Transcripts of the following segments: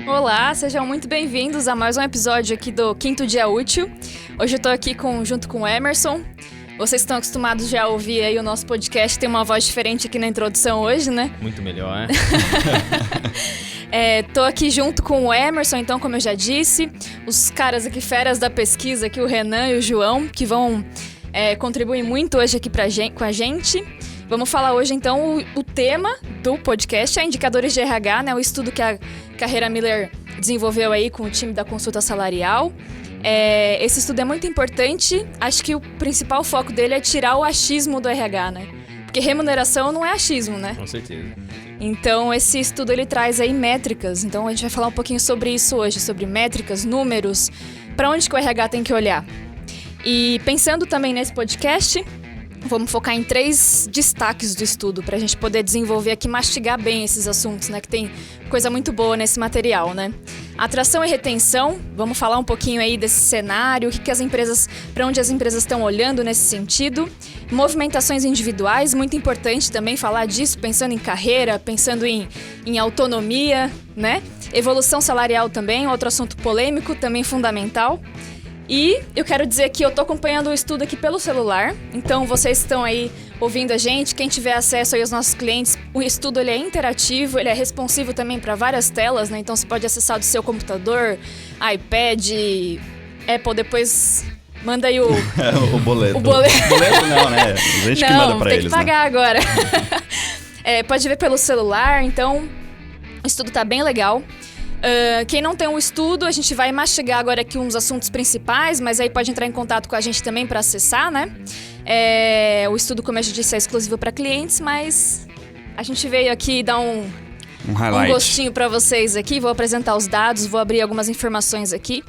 Olá, sejam muito bem-vindos a mais um episódio aqui do Quinto Dia Útil. Hoje eu tô aqui junto com o Emerson. Vocês estão acostumados já a ouvir aí o nosso podcast, tem uma voz diferente aqui na introdução hoje, né? Muito melhor. Tô aqui junto com o Emerson, então, como eu já disse, os caras aqui feras da pesquisa, aqui o Renan e o João, que vão contribuir muito hoje aqui com a gente. Vamos falar hoje, então, o tema do podcast é indicadores de RH, né? O estudo que a Carreira Miller desenvolveu aí com o time da consulta salarial. Esse estudo é muito importante. Acho que o principal foco dele é tirar o achismo do RH, né? Porque remuneração não é achismo, né? Com certeza. Então, esse estudo ele traz aí métricas. Então, a gente vai falar um pouquinho sobre isso hoje, sobre métricas, números, para onde que o RH tem que olhar. E pensando também nesse podcast, vamos focar em 3 destaques do estudo para a gente poder desenvolver aqui, mastigar bem esses assuntos, né? Que tem coisa muito boa nesse material, né? Atração e retenção, vamos falar um pouquinho aí desse cenário, para onde as empresas estão olhando nesse sentido. Movimentações individuais, muito importante também falar disso, pensando em carreira, pensando em autonomia, né? Evolução salarial também, outro assunto polêmico, também fundamental. E eu quero dizer que eu tô acompanhando o estudo aqui pelo celular, então vocês estão aí ouvindo a gente, quem tiver acesso aí aos nossos clientes, o estudo ele é interativo, ele é responsivo também para várias telas, né? Então você pode acessar do seu computador, iPad, Apple, depois manda aí o boleto. O boleto não, né? A gente que manda pra eles, tem que pagar, né? Agora. Pode ver pelo celular, então o estudo tá bem legal. Quem não tem um estudo, a gente vai mastigar agora aqui uns assuntos principais, mas aí pode entrar em contato com a gente também para acessar, né? O estudo, como eu já disse, é exclusivo para clientes, mas a gente veio aqui dar um gostinho para vocês aqui. Vou apresentar os dados, vou abrir algumas informações aqui.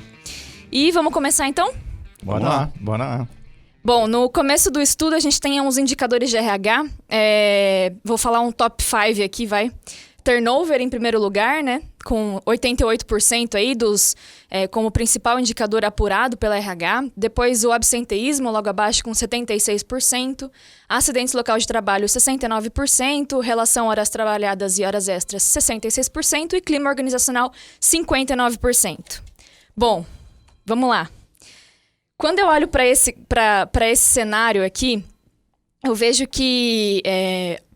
E vamos começar então? Bora lá. Bom, no começo do estudo a gente tem uns indicadores de RH. Vou falar um top 5 aqui, vai. Turnover em primeiro lugar, né? Com 88% aí como principal indicador apurado pela RH. Depois o absenteísmo, logo abaixo, com 76%. Acidentes local de trabalho, 69%. Relação horas trabalhadas e horas extras, 66%. E clima organizacional, 59%. Bom, vamos lá. Quando eu olho para esse cenário aqui, eu vejo que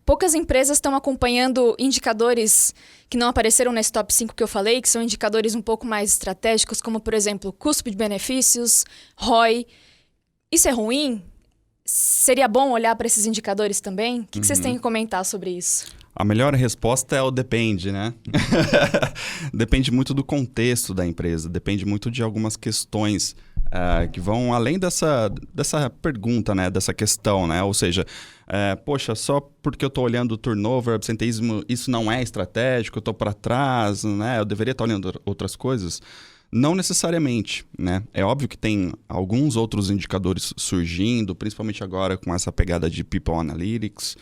poucas empresas estão acompanhando indicadores que não apareceram nesse top 5 que eu falei, que são indicadores um pouco mais estratégicos, como, por exemplo, custo de benefícios, ROI. Isso é ruim? Seria bom olhar para esses indicadores também? O que vocês têm que comentar sobre isso? A melhor resposta é o depende, né? Depende muito do contexto da empresa, depende muito de algumas questões que vão além dessa pergunta, né? Dessa questão, né? Ou seja, só porque eu estou olhando o turnover, absenteísmo, isso não é estratégico, eu estou para trás, né? Eu deveria estar olhando outras coisas. Não necessariamente, né? É óbvio que tem alguns outros indicadores surgindo, principalmente agora com essa pegada de People Analytics.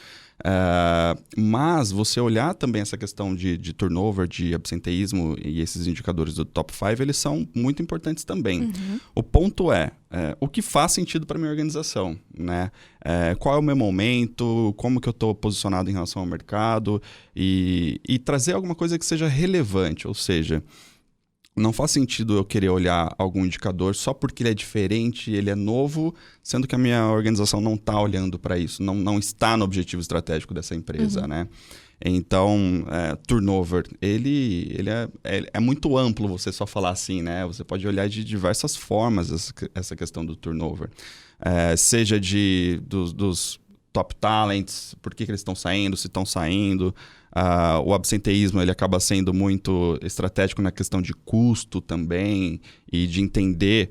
Mas você olhar também essa questão de turnover, de absenteísmo e esses indicadores do top 5, eles são muito importantes também. Uhum. O ponto o que faz sentido para a minha organização, né? Qual é o meu momento, como que eu estou posicionado em relação ao mercado e trazer alguma coisa que seja relevante, ou seja, não faz sentido eu querer olhar algum indicador só porque ele é diferente, ele é novo, sendo que a minha organização não está olhando para isso, não está no objetivo estratégico dessa empresa, né? Então, turnover, ele é muito amplo você só falar assim, né? Você pode olhar de diversas formas essa questão do turnover. Seja dos top talents, por que eles estão saindo, se estão saindo. O absenteísmo ele acaba sendo muito estratégico na questão de custo também e de entender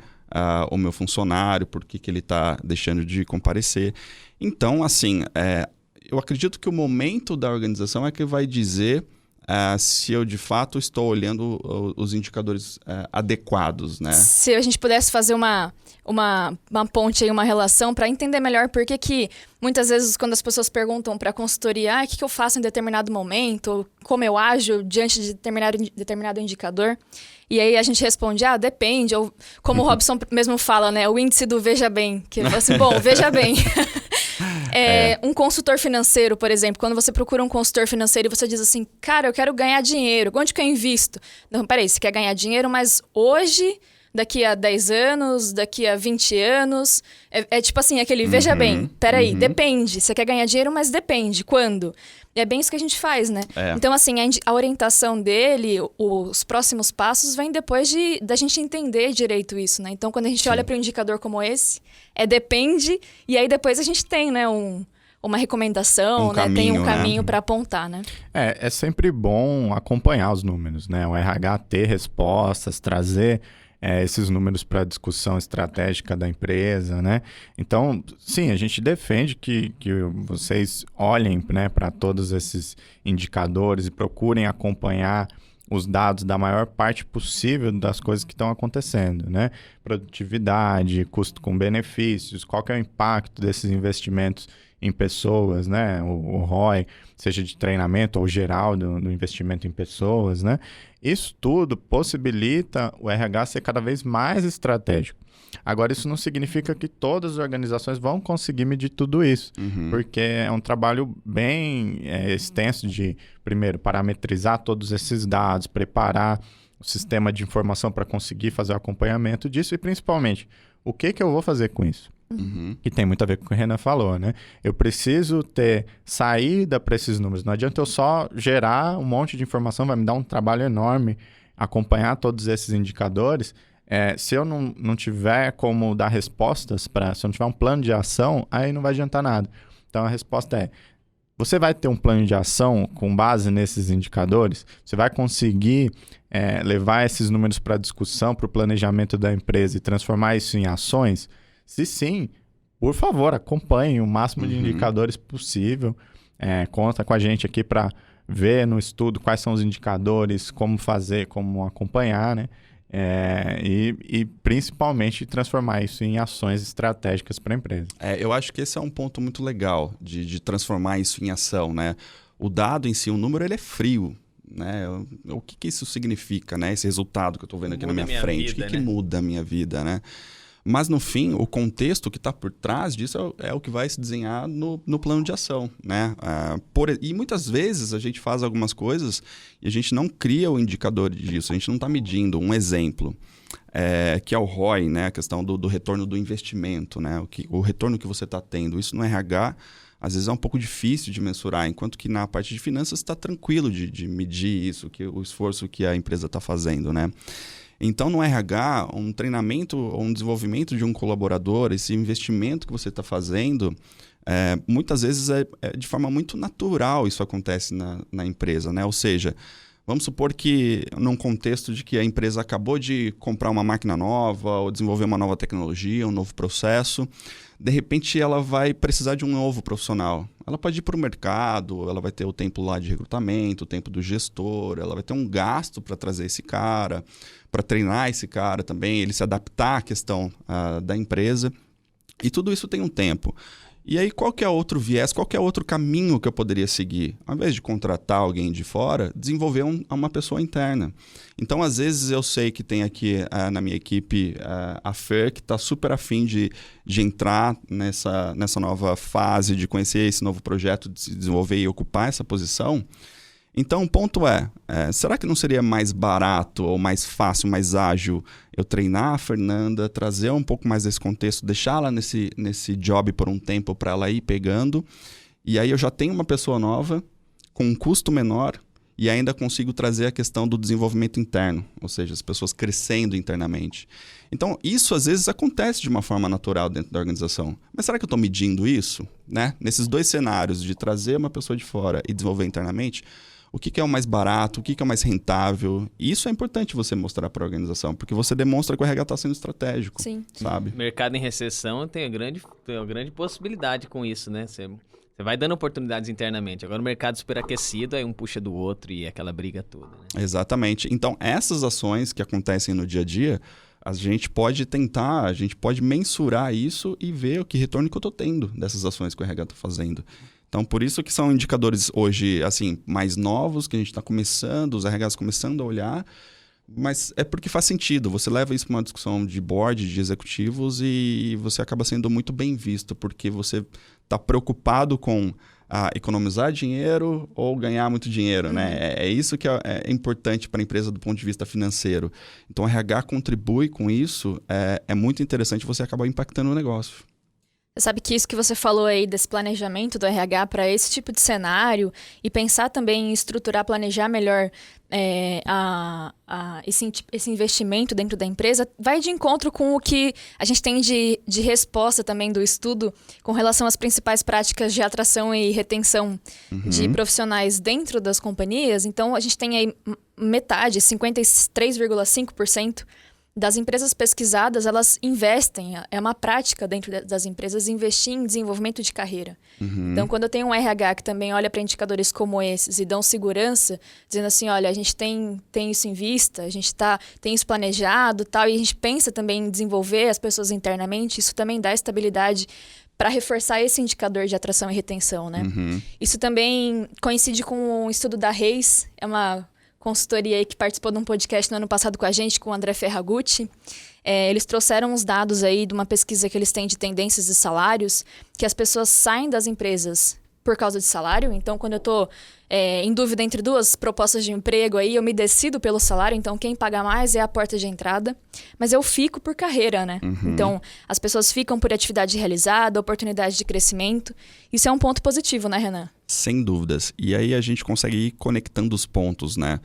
o meu funcionário, por que ele está deixando de comparecer. Então, assim, eu acredito que o momento da organização é que vai dizer se eu de fato estou olhando os indicadores adequados, né? Se a gente pudesse fazer uma ponte aí, uma relação para entender melhor por que muitas vezes quando as pessoas perguntam para a consultoria o que eu faço em determinado momento, ou como eu ajo diante de determinado indicador, e aí a gente responde, depende, ou como o Robson mesmo fala, né, o índice do veja bem, que ele fala assim, bom, veja bem. Um consultor financeiro, por exemplo, quando você procura um consultor financeiro e você diz assim, cara, eu quero ganhar dinheiro, onde que eu invisto? Não, peraí, você quer ganhar dinheiro, mas hoje, daqui a 10 anos, daqui a 20 anos, é tipo assim, aquele, veja bem, peraí, depende, você quer ganhar dinheiro, mas depende, quando? E é bem isso que a gente faz, né? Então, assim, a orientação dele, os próximos passos, vem depois da gente entender direito isso, né? Então, quando a gente olha para um indicador como esse, depende, e aí depois a gente tem, né, uma recomendação, né? Tem um caminho para apontar, né? É sempre bom acompanhar os números, né? O RH ter respostas, trazer esses números para a discussão estratégica da empresa, né? Então, sim, a gente defende que vocês olhem, né, para todos esses indicadores e procurem acompanhar os dados da maior parte possível das coisas que estão acontecendo, né? Produtividade, custo com benefícios, qual que é o impacto desses investimentos em pessoas, né? O ROI, seja de treinamento ou geral do investimento em pessoas, né? Isso tudo possibilita o RH ser cada vez mais estratégico. Agora, isso não significa que todas as organizações vão conseguir medir tudo isso, porque é um trabalho bem extenso de, primeiro, parametrizar todos esses dados, preparar o sistema de informação para conseguir fazer o acompanhamento disso e, principalmente, o que eu vou fazer com isso? Que tem muito a ver com o que o Renan falou, né? Eu preciso ter saída para esses números. Não adianta eu só gerar um monte de informação, vai me dar um trabalho enorme acompanhar todos esses indicadores. Se eu não tiver como dar respostas, se eu não tiver um plano de ação, aí não vai adiantar nada. Então a resposta é: você vai ter um plano de ação com base nesses indicadores? Você vai conseguir levar esses números para discussão, para o planejamento da empresa e transformar isso em ações? Se sim, por favor, acompanhe o máximo de indicadores possível. Conta com a gente aqui para ver no estudo quais são os indicadores, como fazer, como acompanhar, né? E principalmente transformar isso em ações estratégicas para a empresa. Eu acho que esse é um ponto muito legal de transformar isso em ação, né? O dado em si, o número, ele é frio, né? O que isso significa, né? Esse resultado que eu estou vendo aqui na minha frente, o que muda a minha vida, né? Mas, no fim, o contexto que está por trás disso é o que vai se desenhar no plano de ação, né? E muitas vezes a gente faz algumas coisas e a gente não cria o indicador disso, a gente não está medindo. Um exemplo, que é o ROI, né? A questão do retorno do investimento, né? O retorno que você está tendo. Isso no RH, às vezes, é um pouco difícil de mensurar, enquanto que na parte de finanças está tranquilo de medir isso, o esforço que a empresa está fazendo, né? Então, no RH, um treinamento ou um desenvolvimento de um colaborador, esse investimento que você está fazendo, muitas vezes de forma muito natural isso acontece na empresa, né? Ou seja, vamos supor que num contexto de que a empresa acabou de comprar uma máquina nova ou desenvolver uma nova tecnologia, um novo processo, de repente ela vai precisar de um novo profissional. Ela pode ir para o mercado, ela vai ter o tempo lá de recrutamento, o tempo do gestor, ela vai ter um gasto para trazer esse cara, para treinar esse cara também, ele se adaptar à questão da empresa. E tudo isso tem um tempo. E aí, qual que é outro viés, qual que é outro caminho que eu poderia seguir? Ao invés de contratar alguém de fora, desenvolver uma pessoa interna. Então, às vezes, eu sei que tem aqui na minha equipe a Fer, que está super afim de entrar nessa nova fase, de conhecer esse novo projeto, de se desenvolver e ocupar essa posição. Então, o ponto será que não seria mais barato ou mais fácil, mais ágil eu treinar a Fernanda, trazer um pouco mais desse contexto, deixá-la nesse job por um tempo para ela ir pegando, e aí eu já tenho uma pessoa nova, com um custo menor, e ainda consigo trazer a questão do desenvolvimento interno, ou seja, as pessoas crescendo internamente. Então, isso às vezes acontece de uma forma natural dentro da organização. Mas será que eu estou medindo isso? Né? Nesses dois cenários, de trazer uma pessoa de fora e desenvolver internamente, o que é o mais barato, o que é o mais rentável. E isso é importante você mostrar para a organização, porque você demonstra que o RH está sendo estratégico. Sim. Sabe? Mercado em recessão tem uma grande possibilidade com isso, né? Você vai dando oportunidades internamente. Agora o mercado superaquecido, aí um puxa do outro e aquela briga toda. Né? Exatamente. Então, essas ações que acontecem no dia a dia, a gente pode mensurar isso e ver o que retorno que eu estou tendo dessas ações que o RH está fazendo. Então, por isso que são indicadores hoje, assim, mais novos, que a gente está começando, os RHs começando a olhar, Mas é porque faz sentido. Você leva isso para uma discussão de board, de executivos, e você acaba sendo muito bem visto, porque você está preocupado com economizar dinheiro ou ganhar muito dinheiro, né? É isso que é importante para a empresa do ponto de vista financeiro. Então, o RH contribui com isso. É muito interessante, você acaba impactando o negócio. Você sabe que isso que você falou aí desse planejamento do RH para esse tipo de cenário e pensar também em estruturar, planejar melhor esse investimento dentro da empresa, vai de encontro com o que a gente tem de resposta também do estudo com relação às principais práticas de atração e retenção de profissionais dentro das companhias. Então, a gente tem aí metade, 53,5%, das empresas pesquisadas, elas investem, é uma prática dentro das empresas investir em desenvolvimento de carreira. Então, quando eu tenho um RH que também olha para indicadores como esses e dão segurança, dizendo assim, olha, a gente tem isso em vista, a gente tem isso planejado tal, e a gente pensa também em desenvolver as pessoas internamente, isso também dá estabilidade para reforçar esse indicador de atração e retenção, né? Isso também coincide com um estudo da Reis, é uma consultoria aí que participou de um podcast no ano passado com a gente, com o André Ferragutti. Eles trouxeram uns dados aí de uma pesquisa que eles têm de tendências de salários, que as pessoas saem das empresas por causa de salário. Então, quando eu estou em dúvida entre duas propostas de emprego, aí eu me decido pelo salário. Então, quem paga mais é a porta de entrada. Mas eu fico por carreira, né? Então, as pessoas ficam por atividade realizada, oportunidade de crescimento. Isso é um ponto positivo, né, Renan? Sem dúvidas. E aí a gente consegue ir conectando os pontos, né?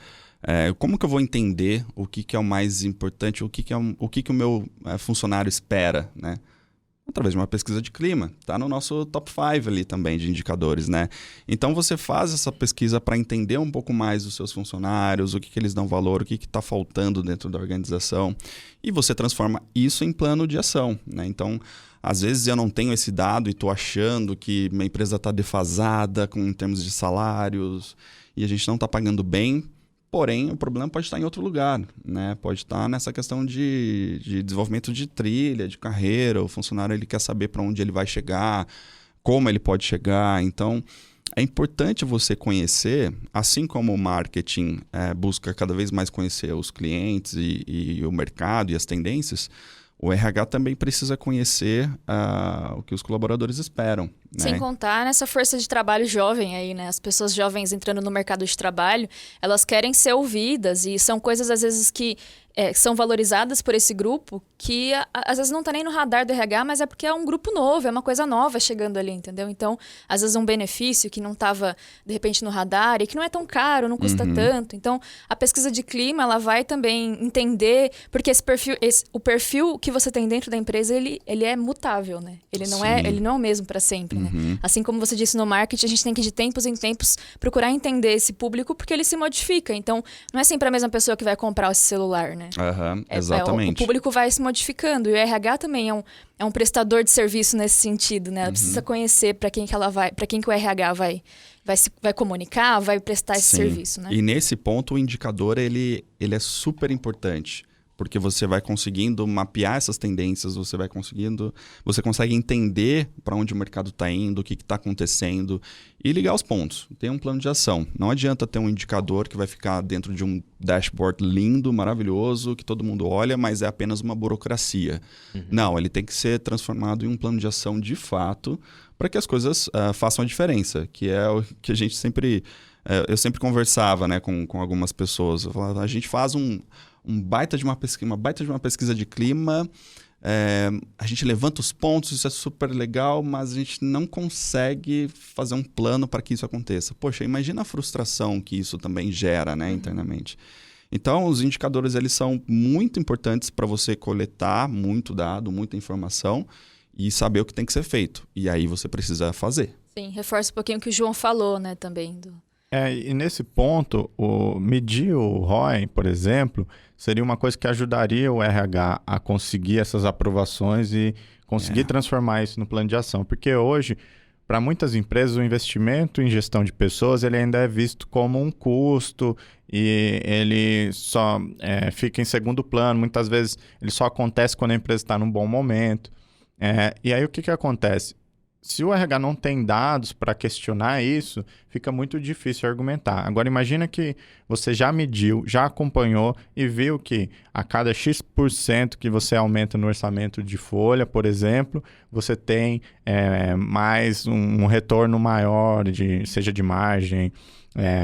Como que eu vou entender o que é o mais importante, o que o meu funcionário espera, né? Através de uma pesquisa de clima. Está no nosso top 5 ali também de indicadores, né? Então, você faz essa pesquisa para entender um pouco mais dos seus funcionários, o que eles dão valor, o que está faltando dentro da organização. E você transforma isso em plano de ação, né? Então, às vezes eu não tenho esse dado e estou achando que minha empresa está defasada em termos de salários e a gente não está pagando bem. Porém, o problema pode estar em outro lugar, né? Pode estar nessa questão de desenvolvimento de trilha, de carreira. O funcionário ele quer saber para onde ele vai chegar, como ele pode chegar. Então, é importante você conhecer, assim como o marketing busca cada vez mais conhecer os clientes e o mercado e as tendências, o RH também precisa conhecer o que os colaboradores esperam. Né? Sem contar nessa força de trabalho jovem aí, né? As pessoas jovens entrando no mercado de trabalho, elas querem ser ouvidas e são coisas, às vezes, que são valorizadas por esse grupo que, às vezes, não está nem no radar do RH, mas é porque é um grupo novo, é uma coisa nova chegando ali, entendeu? Então, às vezes, um benefício que não estava, de repente, no radar e que não é tão caro, não custa tanto. Então, a pesquisa de clima, ela vai também entender, porque o perfil que você tem dentro da empresa, ele é mutável, né? Ele não é o mesmo para sempre, né? Assim como você disse no marketing, a gente tem que, de tempos em tempos, procurar entender esse público, porque ele se modifica. Então, não é sempre a mesma pessoa que vai comprar esse celular, né? Exatamente. O público vai se modificando. E o RH também é um prestador de serviço nesse sentido, né? Ela precisa conhecer para quem que ela vai, para quem que o RH vai comunicar, vai prestar esse serviço, né? E nesse ponto, o indicador ele é super importante. Porque você vai conseguindo mapear essas tendências, você consegue entender para onde o mercado está indo, o que está acontecendo e ligar os pontos. Tem um plano de ação. Não adianta ter um indicador que vai ficar dentro de um dashboard lindo, maravilhoso, que todo mundo olha, mas é apenas uma burocracia. Não, ele tem que ser transformado em um plano de ação de fato para que as coisas façam a diferença, que é o que a gente sempre... eu sempre conversava, né, com algumas pessoas. Eu falava, a gente faz uma baita de uma pesquisa de clima, a gente levanta os pontos, isso é super legal, mas a gente não consegue fazer um plano para que isso aconteça. Poxa, imagina a frustração que isso também gera, né, internamente. Então, os indicadores eles são muito importantes para você coletar muito dado, muita informação e saber o que tem que ser feito. E aí você precisa fazer. Sim, reforça um pouquinho o que o João falou, né, também. E nesse ponto, medir o ROI, por exemplo, seria uma coisa que ajudaria o RH a conseguir essas aprovações e conseguir transformar isso no plano de ação. Porque hoje, para muitas empresas, o investimento em gestão de pessoas ele ainda é visto como um custo e ele só fica em segundo plano. Muitas vezes ele só acontece quando a empresa está num bom momento. E aí o que acontece? se o RH não tem dados para questionar isso, fica muito difícil argumentar. Agora, imagina que você já mediu, já acompanhou e viu que a cada X% que você aumenta no orçamento de folha, por exemplo, você tem mais um retorno maior, seja de margem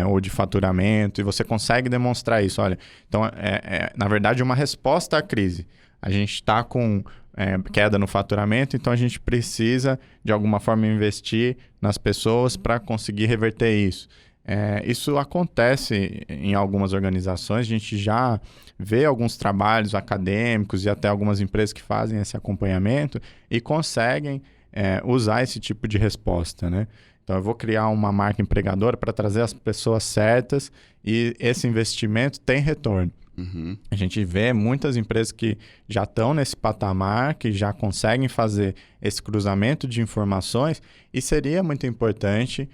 ou de faturamento, e você consegue demonstrar isso. Olha, então, na verdade, uma resposta à crise. A gente está com queda no faturamento, então a gente precisa, de alguma forma, investir nas pessoas para conseguir reverter isso. Isso acontece em algumas organizações, a gente já vê alguns trabalhos acadêmicos e até algumas empresas que fazem esse acompanhamento e conseguem usar esse tipo de resposta, né? Então, eu vou criar uma marca empregadora para trazer as pessoas certas e esse investimento tem retorno. Uhum. A gente vê muitas empresas que já estão nesse patamar, que já conseguem fazer esse cruzamento de informações e seria muito importante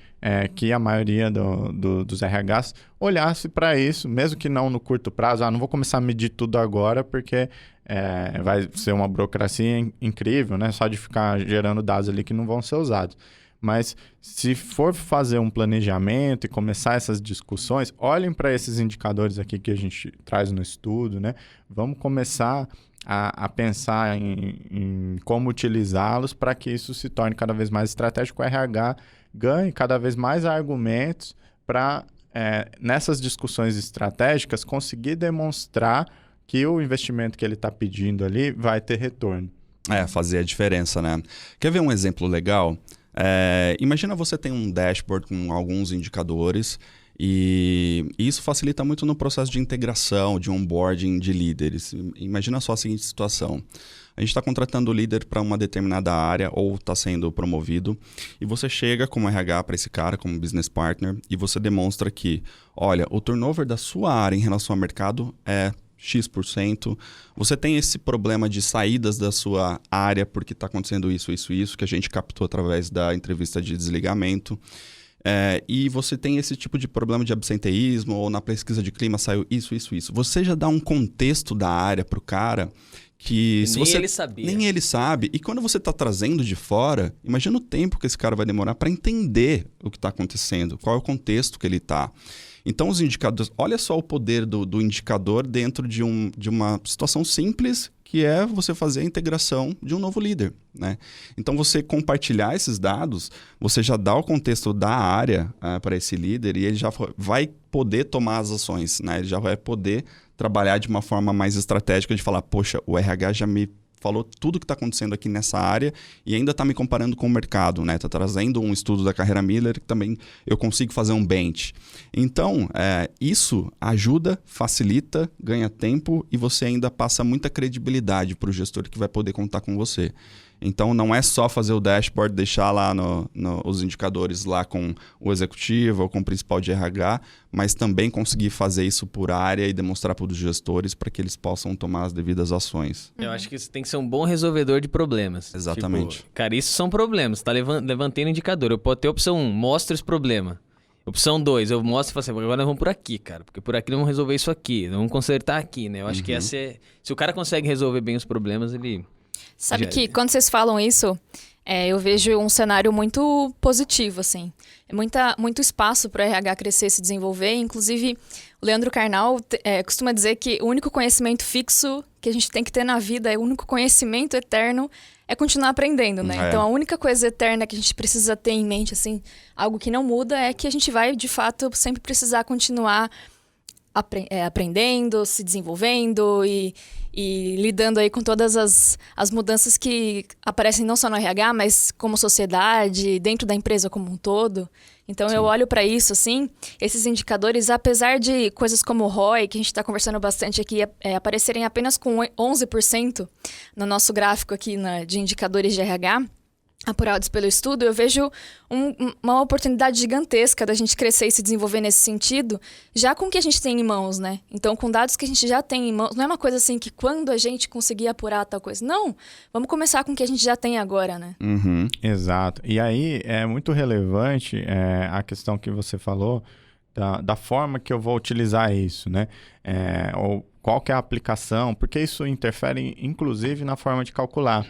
que a maioria dos RHs olhasse para isso, mesmo que não no curto prazo. Não vou começar a medir tudo agora porque vai ser uma burocracia incrível, né? Só de ficar gerando dados ali que não vão ser usados. Mas se for fazer um planejamento e começar essas discussões, olhem para esses indicadores aqui que a gente traz no estudo, né? Vamos começar a pensar em como utilizá-los para que isso se torne cada vez mais estratégico. O RH ganhe cada vez mais argumentos para, nessas discussões estratégicas, conseguir demonstrar que o investimento que ele está pedindo ali vai ter retorno. Fazer a diferença, né? Quer ver um exemplo legal? Imagina você tem um dashboard com alguns indicadores e isso facilita muito no processo de integração, de onboarding de líderes. Imagina só a seguinte situação. A gente está contratando o líder para uma determinada área ou está sendo promovido e você chega como RH para esse cara, como business partner, e você demonstra que, olha, o turnover da sua área em relação ao mercado é X%, você tem esse problema de saídas da sua área porque está acontecendo isso, que a gente captou através da entrevista de desligamento. E você tem esse tipo de problema de absenteísmo ou na pesquisa de clima saiu isso. Você já dá um contexto da área para o cara que se você, ele sabia. nem ele sabe. E quando você está trazendo de fora, imagina o tempo que esse cara vai demorar para entender o que está acontecendo, qual é o contexto que ele está. Então, os indicadores... Olha só o poder do indicador dentro de uma situação simples, que é você fazer a integração de um novo líder, né? Então, você compartilhar esses dados, você já dá o contexto da área para esse líder e ele já vai poder tomar as ações, né? Ele já vai poder trabalhar de uma forma mais estratégica de falar, poxa, o RH já me falou tudo que está acontecendo aqui nessa área e ainda está me comparando com o mercado, né? Está trazendo um estudo da carreira Miller que também eu consigo fazer um bench. Então, isso ajuda, facilita, ganha tempo e você ainda passa muita credibilidade para o gestor que vai poder contar com você. Então, não é só fazer o dashboard, deixar lá os indicadores lá com o executivo ou com o principal de RH, mas também conseguir fazer isso por área e demonstrar para os gestores para que eles possam tomar as devidas ações. Eu acho que você tem que ser um bom resolvedor de problemas. Exatamente. Tipo, cara, isso são problemas. Tá levantando indicador. Eu posso ter opção 1, mostra esse problema. Opção 2, eu mostro e falo assim, agora nós vamos por aqui, cara. Porque por aqui nós vamos resolver isso aqui. Nós vamos consertar aqui, né? Eu acho que se o cara consegue resolver bem os problemas, ele... Sabe que quando vocês falam isso, eu vejo um cenário muito positivo, assim. Muito espaço para o RH crescer e se desenvolver. Inclusive, o Leandro Carnal costuma dizer que o único conhecimento fixo que a gente tem que ter na vida, o único conhecimento eterno é continuar aprendendo, né? Então, a única coisa eterna que a gente precisa ter em mente, assim, algo que não muda, é que a gente vai, de fato, sempre precisar continuar aprendendo, se desenvolvendo e lidando aí com todas as mudanças que aparecem não só no RH, mas como sociedade, dentro da empresa como um todo. Então, eu olho para isso, assim, esses indicadores, apesar de coisas como o ROI, que a gente está conversando bastante aqui, aparecerem apenas com 11% no nosso gráfico aqui de indicadores de RH, apurados pelo estudo, eu vejo uma oportunidade gigantesca da gente crescer e se desenvolver nesse sentido, já com o que a gente tem em mãos, né? Então, com dados que a gente já tem em mãos, não é uma coisa assim que quando a gente conseguir apurar tal coisa. Não, vamos começar com o que a gente já tem agora, né? Uhum. Exato. E aí, é muito relevante a questão que você falou da forma que eu vou utilizar isso, né? Ou qual que é a aplicação, porque isso interfere, inclusive, na forma de calcular.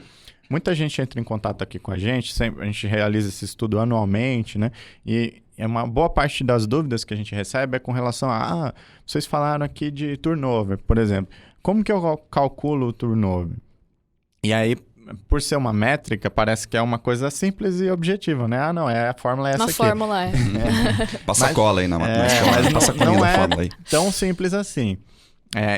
muita gente entra em contato aqui com a gente realiza esse estudo anualmente, né? E uma boa parte das dúvidas que a gente recebe é com relação a, vocês falaram aqui de turnover, por exemplo. Como que eu calculo o turnover? E aí, por ser uma métrica, parece que é uma coisa simples e objetiva, né? Não, a fórmula é essa Uma aqui. fórmula Passa cola aí na escola, mas passa colinha não na é fórmula aí. tão simples assim.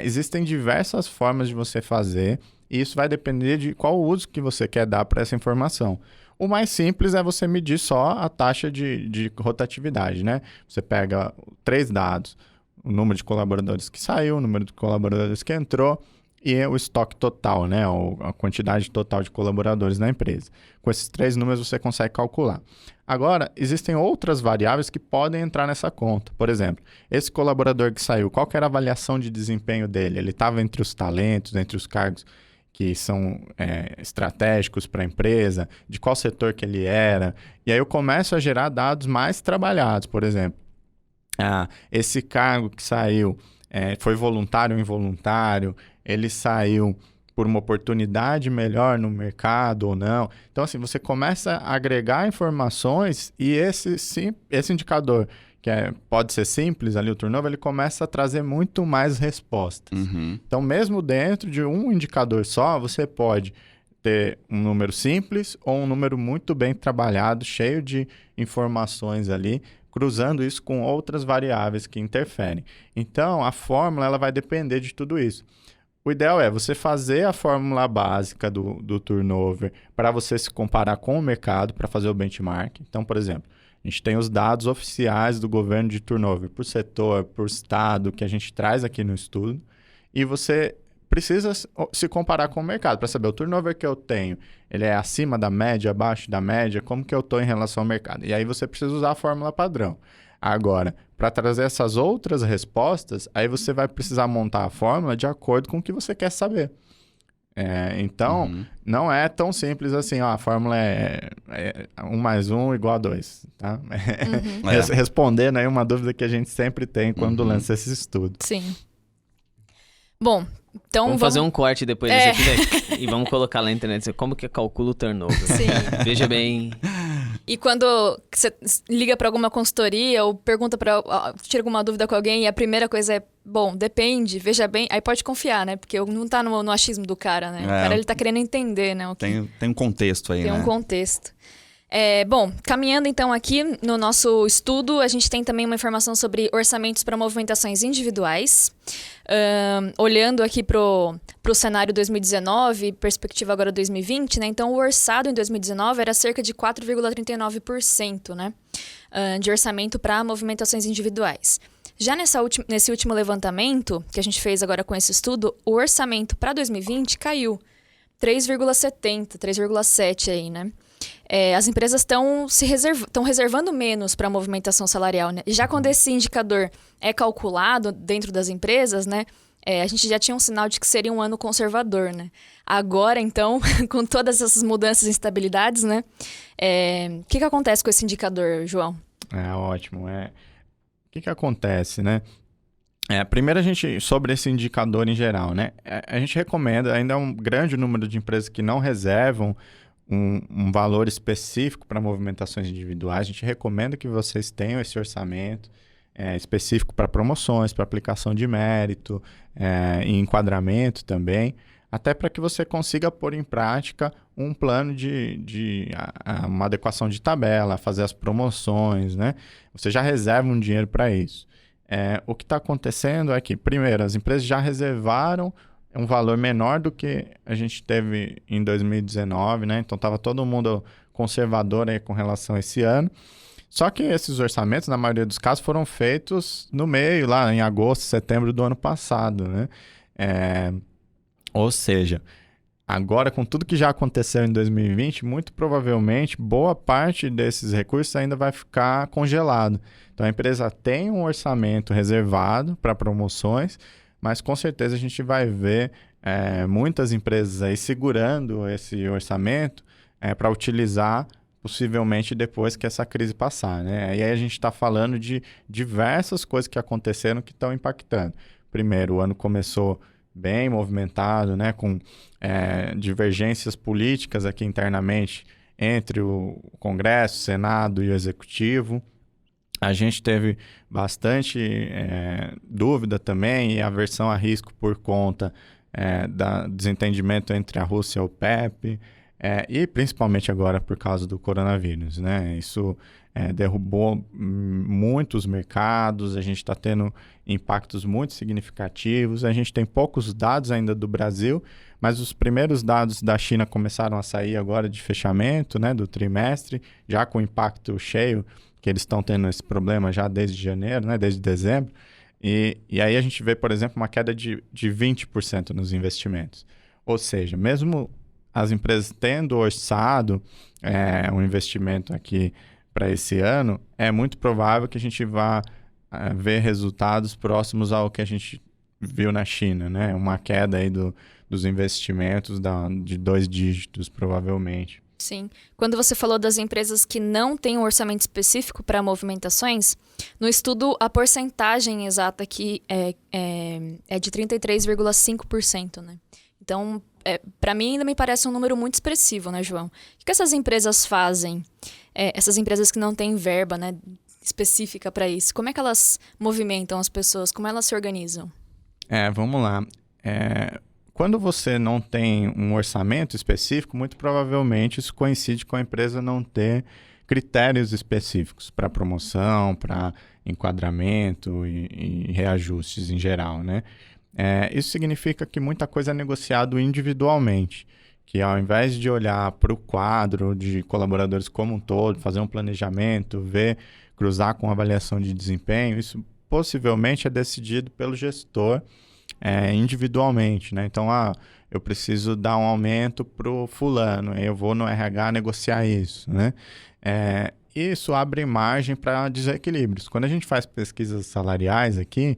Existem diversas formas de você fazer e isso vai depender de qual uso que você quer dar para essa informação. O mais simples é você medir só a taxa de rotatividade, né? Você pega 3 dados, o número de colaboradores que saiu, o número de colaboradores que entrou e o estoque total, né? A quantidade total de colaboradores na empresa. Com esses 3 números você consegue calcular. Agora, existem outras variáveis que podem entrar nessa conta. Por exemplo, esse colaborador que saiu, qual que era a avaliação de desempenho dele? Ele estava entre os talentos, entre os cargos que são estratégicos para a empresa, de qual setor que ele era. E aí eu começo a gerar dados mais trabalhados. Por exemplo, esse cargo que saiu foi voluntário ou involuntário, ele saiu por uma oportunidade melhor no mercado ou não. Então, assim, você começa a agregar informações e esse indicador, que pode ser simples ali, o turnover, ele começa a trazer muito mais respostas. Uhum. Então, mesmo dentro de um indicador só, você pode ter um número simples ou um número muito bem trabalhado, cheio de informações ali, cruzando isso com outras variáveis que interferem. Então, a fórmula ela vai depender de tudo isso. O ideal é você fazer a fórmula básica do turnover para você se comparar com o mercado, para fazer o benchmark. Então, por exemplo, a gente tem os dados oficiais do governo de turnover por setor, por estado, que a gente traz aqui no estudo. E você precisa se comparar com o mercado para saber o turnover que eu tenho, ele é acima da média, abaixo da média, como que eu estou em relação ao mercado. E aí você precisa usar a fórmula padrão. Agora, para trazer essas outras respostas, aí você vai precisar montar a fórmula de acordo com o que você quer saber. Então, não é tão simples assim, a fórmula é 1 mais 1 igual a 2, tá? Respondendo aí uma dúvida que a gente sempre tem quando lança esse estudo. Sim. Bom, então vamos fazer um corte depois desse aqui, velho. E vamos colocar lá na internet como que calcula o turnover. Sim. Veja bem. E quando você liga para alguma consultoria ou pergunta tira alguma dúvida com alguém e a primeira coisa é, bom, depende, veja bem, aí pode confiar, né? Porque não tá no achismo do cara, né? O cara, ele tá querendo entender, né? Tem um contexto aí, né? Tem um contexto. Bom, caminhando então aqui no nosso estudo, a gente tem também uma informação sobre orçamentos para movimentações individuais. Olhando aqui pro cenário 2019, perspectiva agora 2020, né? Então, o orçado em 2019 era cerca de 4,39%, né? De orçamento para movimentações individuais. Já nesse último levantamento, que a gente fez agora com esse estudo, o orçamento para 2020 caiu 3,70, 3,7 aí, né? As empresas estão reservando menos para a movimentação salarial, né? Já quando esse indicador é calculado dentro das empresas, né? A gente já tinha um sinal de que seria um ano conservador, né? Agora, então, com todas essas mudanças e instabilidades, né? O que acontece com esse indicador, João? Ótimo. O que acontece, né? Primeiro, sobre esse indicador em geral, né? A gente recomenda, ainda é um grande número de empresas que não reservam um valor específico para movimentações individuais. A gente recomenda que vocês tenham esse orçamento específico para promoções, para aplicação de mérito e enquadramento também, até para que você consiga pôr em prática um plano de uma adequação de tabela, fazer as promoções, né? Você já reserva um dinheiro para isso. O que está acontecendo é que, primeiro, as empresas já reservaram um valor menor do que a gente teve em 2019, né? Então, estava todo mundo conservador aí com relação a esse ano. Só que esses orçamentos, na maioria dos casos, foram feitos no meio, lá em agosto, setembro do ano passado, né? Ou seja, agora, com tudo que já aconteceu em 2020, muito provavelmente, boa parte desses recursos ainda vai ficar congelado. Então, a empresa tem um orçamento reservado para promoções, mas com certeza a gente vai ver muitas empresas aí segurando esse orçamento para utilizar possivelmente depois que essa crise passar, né? E aí a gente está falando de diversas coisas que aconteceram que estão impactando. Primeiro, o ano começou bem movimentado, né, com divergências políticas aqui internamente entre o Congresso, o Senado e o Executivo. A gente teve bastante dúvida também e aversão a risco por conta do desentendimento entre a Rússia e a OPEP, e principalmente agora por causa do coronavírus, né? Isso derrubou muitos mercados, a gente está tendo impactos muito significativos, a gente tem poucos dados ainda do Brasil, mas os primeiros dados da China começaram a sair agora de fechamento, né, do trimestre, já com impacto cheio, que eles estão tendo esse problema já desde janeiro, né, desde dezembro, e aí a gente vê, por exemplo, uma queda de 20% nos investimentos. Ou seja, mesmo as empresas tendo orçado um investimento aqui para esse ano, é muito provável que a gente vá ver resultados próximos ao que a gente viu na China, né? Uma queda aí dos investimentos de 2 dígitos, provavelmente. Sim. Quando você falou das empresas que não têm um orçamento específico para movimentações, no estudo a porcentagem exata aqui é de 33,5%, né? Então, para mim ainda me parece um número muito expressivo, né, João? O que essas empresas fazem? Essas empresas que não têm verba, né, específica para isso, como é que elas movimentam as pessoas? Como elas se organizam? Vamos lá. Quando você não tem um orçamento específico, muito provavelmente isso coincide com a empresa não ter critérios específicos para promoção, para enquadramento e reajustes em geral, né? Isso significa que muita coisa é negociado individualmente, que ao invés de olhar para o quadro de colaboradores como um todo, fazer um planejamento, cruzar com avaliação de desempenho, isso possivelmente é decidido pelo gestor individualmente, né? Então, eu preciso dar um aumento para o fulano, aí eu vou no RH negociar isso, né? Isso abre margem para desequilíbrios. Quando a gente faz pesquisas salariais aqui,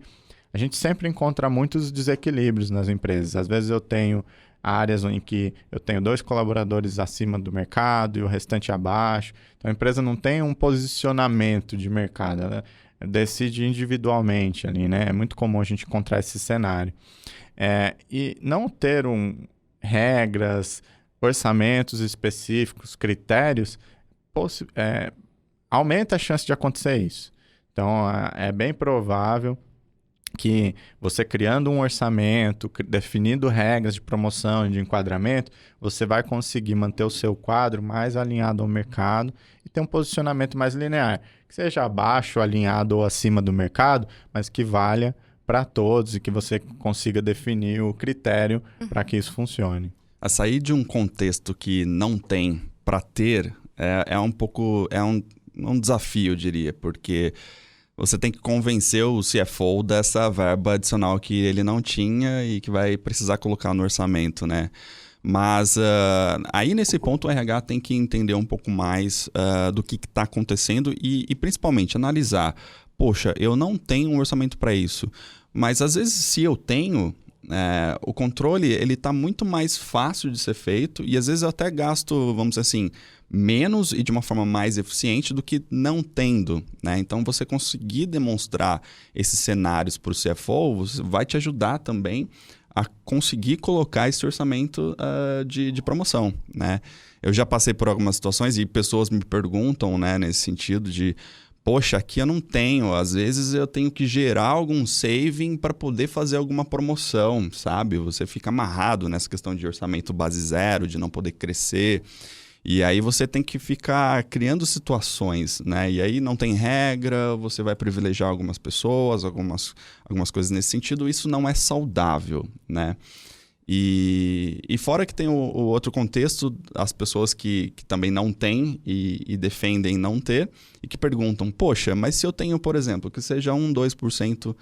a gente sempre encontra muitos desequilíbrios nas empresas. Às vezes eu tenho áreas em que eu tenho 2 colaboradores acima do mercado e o restante abaixo. Então a empresa não tem um posicionamento de mercado, ela decide individualmente ali, né? É muito comum a gente encontrar esse cenário. E não ter regras, orçamentos específicos, critérios, aumenta a chance de acontecer isso. Então é bem provável que você criando um orçamento, definindo regras de promoção e de enquadramento, você vai conseguir manter o seu quadro mais alinhado ao mercado e ter um posicionamento mais linear, que seja abaixo, alinhado ou acima do mercado, mas que valha para todos e que você consiga definir o critério para que isso funcione. A sair de um contexto que não tem para ter é um desafio, eu diria, porque você tem que convencer o CFO dessa verba adicional que ele não tinha e que vai precisar colocar no orçamento, né? Mas aí nesse ponto o RH tem que entender um pouco mais do que está acontecendo e principalmente analisar, poxa, eu não tenho um orçamento para isso, mas às vezes se eu tenho, o controle ele está muito mais fácil de ser feito e às vezes eu até gasto, vamos dizer assim, menos e de uma forma mais eficiente do que não tendo, né? Então, você conseguir demonstrar esses cenários para o CFO vai te ajudar também a conseguir colocar esse orçamento de promoção, né? Eu já passei por algumas situações e pessoas me perguntam, né, nesse sentido de poxa, aqui eu não tenho, às vezes eu tenho que gerar algum saving para poder fazer alguma promoção, sabe? Você fica amarrado nessa questão de orçamento base zero, de não poder crescer. E aí você tem que ficar criando situações, né? E aí não tem regra, você vai privilegiar algumas pessoas, algumas coisas nesse sentido. Isso não é saudável, né? E fora que tem o outro contexto, as pessoas que também não têm e defendem não ter e que perguntam, poxa, mas se eu tenho, por exemplo, que seja 2%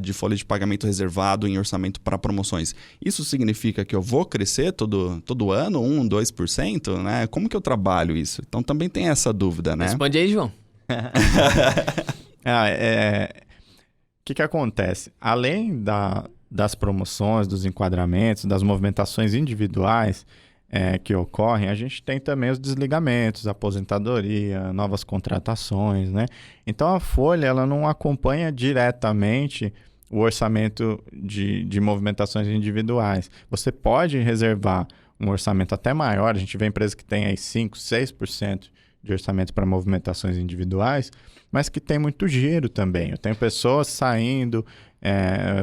de folha de pagamento reservado em orçamento para promoções. Isso significa que eu vou crescer todo ano 2%? Né? Como que eu trabalho isso? Então também tem essa dúvida, né? Responde aí, João. O que acontece? Além das promoções, dos enquadramentos, das movimentações individuais que ocorrem, a gente tem também os desligamentos, aposentadoria, novas contratações, né? Então a folha ela não acompanha diretamente o orçamento de movimentações individuais. Você pode reservar um orçamento até maior, a gente vê empresas que têm aí 5%, 6% de orçamento para movimentações individuais, mas que tem muito giro também. Eu tenho pessoas saindo,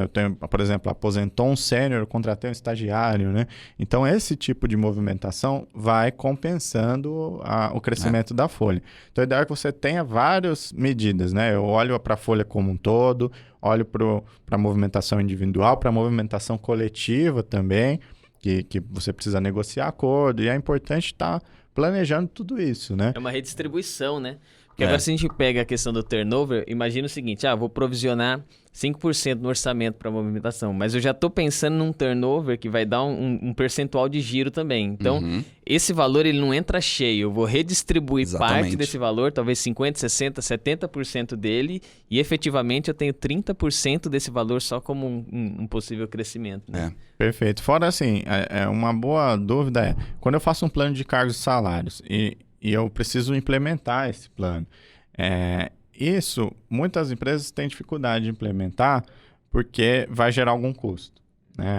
eu tenho, por exemplo, aposentou um sênior, eu contratei um estagiário, né? Então, esse tipo de movimentação vai compensando o crescimento da folha. Então, o ideal é que você tenha várias medidas, né? Eu olho para a folha como um todo, olho para a movimentação individual, para a movimentação coletiva também, que você precisa negociar acordo, e é importante estar planejando tudo isso, né? É uma redistribuição, né? Porque agora se a gente pega a questão do turnover, imagina o seguinte, vou provisionar 5% no orçamento para movimentação, mas eu já estou pensando num turnover que vai dar um percentual de giro também. Então, esse valor ele não entra cheio, eu vou redistribuir parte desse valor, talvez 50%, 60%, 70% dele, e efetivamente eu tenho 30% desse valor só como um possível crescimento. Né? Perfeito. Fora assim, uma boa dúvida quando eu faço um plano de cargos e salários e eu preciso implementar esse plano, isso, muitas empresas têm dificuldade de implementar porque vai gerar algum custo. Né?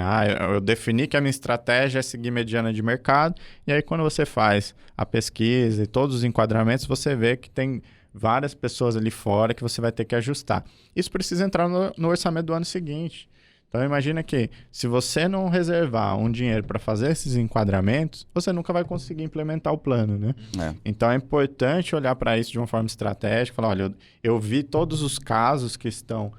Eu defini que a minha estratégia é seguir mediana de mercado, e aí quando você faz a pesquisa e todos os enquadramentos, você vê que tem várias pessoas ali fora que você vai ter que ajustar. Isso precisa entrar no orçamento do ano seguinte. Então, imagina que se você não reservar um dinheiro para fazer esses enquadramentos, você nunca vai conseguir implementar o plano, né? Então, é importante olhar para isso de uma forma estratégica, falar, olha, eu vi todos os casos que estão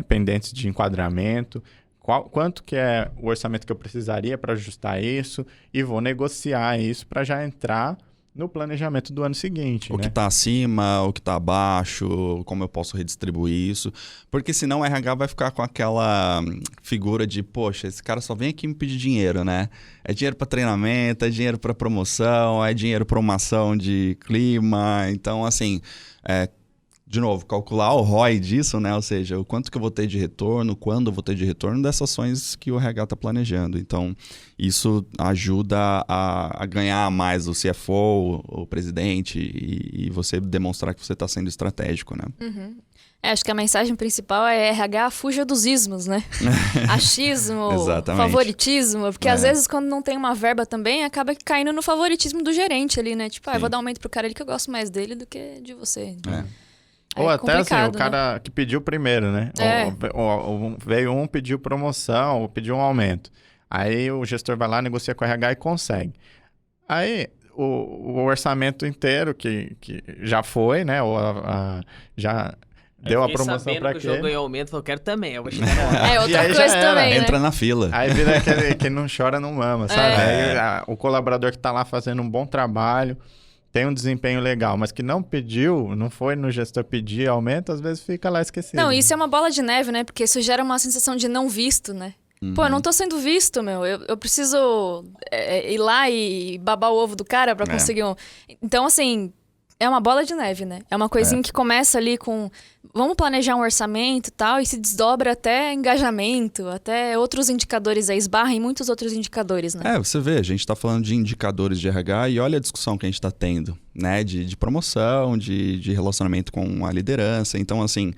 pendentes de enquadramento, quanto que é o orçamento que eu precisaria para ajustar isso, e vou negociar isso para já entrar no planejamento do ano seguinte. O que está acima, o que está abaixo, como eu posso redistribuir isso. Porque senão o RH vai ficar com aquela figura de, poxa, esse cara só vem aqui me pedir dinheiro, né? É dinheiro para treinamento, é dinheiro para promoção, é dinheiro para uma ação de clima. Então, assim, de novo, calcular o ROI disso, né? Ou seja, o quanto que eu vou ter de retorno, quando eu vou ter de retorno dessas ações que o RH está planejando. Então, isso ajuda a ganhar mais o CFO, o presidente, e você demonstrar que você está sendo estratégico, né? Acho que a mensagem principal é RH, fuja dos ismos, né? Achismo, Exatamente. favoritismo, porque às vezes quando não tem uma verba também, acaba caindo no favoritismo do gerente ali, né? Tipo, eu vou dar aumento pro cara ali que eu gosto mais dele do que de você. Ou até assim, o cara que pediu primeiro, né? Veio pediu promoção, ou pediu um aumento. Aí o gestor vai lá, negocia com o RH e consegue. Aí o orçamento inteiro que já foi, né? Ou já deu a promoção para quê? O jogo ganhou aumento, eu quero também, eu vou chegar na hora. Outra coisa também, né? Entra na fila. Aí vira aquele que não chora, não mama, sabe? Aí o colaborador que tá lá fazendo um bom trabalho, tem um desempenho legal, mas que não pediu, não foi no gestor pedir aumento, às vezes fica lá esquecido. Não, isso é uma bola de neve, né? Porque isso gera uma sensação de não visto, né? Pô, eu não tô sendo visto, meu. Eu preciso ir lá e babar o ovo do cara pra conseguir um... Então, assim, é uma bola de neve, né? É uma coisinha que começa ali com... Vamos planejar um orçamento e tal, e se desdobra até engajamento, até outros indicadores aí, esbarra em muitos outros indicadores, né? Você vê, a gente está falando de indicadores de RH e olha a discussão que a gente está tendo, né? De promoção, de relacionamento com a liderança. Então, assim,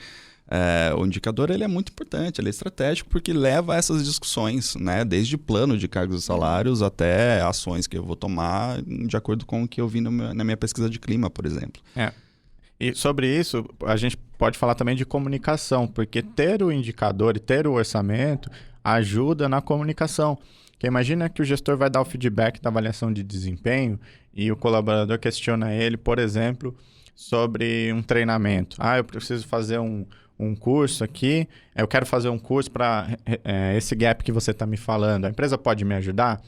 o indicador ele é muito importante, ele é estratégico porque leva a essas discussões, né? Desde plano de cargos e salários até ações que eu vou tomar de acordo com o que eu vi na minha pesquisa de clima, por exemplo. E sobre isso, a gente pode falar também de comunicação, porque ter o indicador e ter o orçamento ajuda na comunicação. Porque imagina que o gestor vai dar o feedback da avaliação de desempenho e o colaborador questiona ele, por exemplo, sobre um treinamento. Eu preciso fazer um curso aqui, eu quero fazer um curso para esse gap que você está me falando. A empresa pode me ajudar?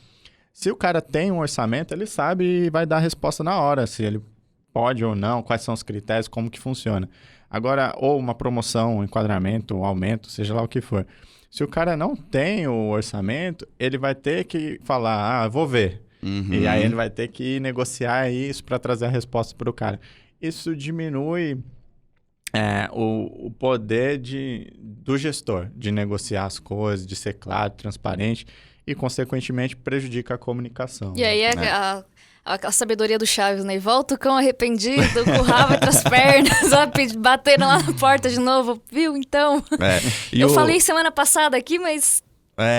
Se o cara tem um orçamento, ele sabe e vai dar a resposta na hora, se ele pode ou não, quais são os critérios, como que funciona. Agora, ou uma promoção, um enquadramento, um aumento, seja lá o que for. Se o cara não tem o orçamento, ele vai ter que falar, vou ver. E aí ele vai ter que negociar isso para trazer a resposta para o cara. Isso diminui o poder do gestor de negociar as coisas, de ser claro, transparente e, consequentemente, prejudica a comunicação. E aí a sabedoria do Chaves, né? Volta o cão arrependido, com o rabo entre as pernas, ó, batendo lá na porta de novo, viu? Então, eu falei semana passada aqui, mas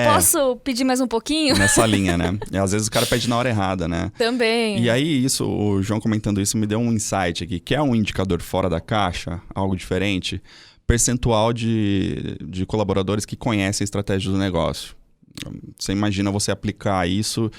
posso pedir mais um pouquinho? Nessa linha, né? E às vezes o cara pede na hora errada, né? Também. E aí, o João comentando isso me deu um insight aqui, que é um indicador fora da caixa, algo diferente, percentual de colaboradores que conhecem a estratégia do negócio. Você imagina você aplicar isso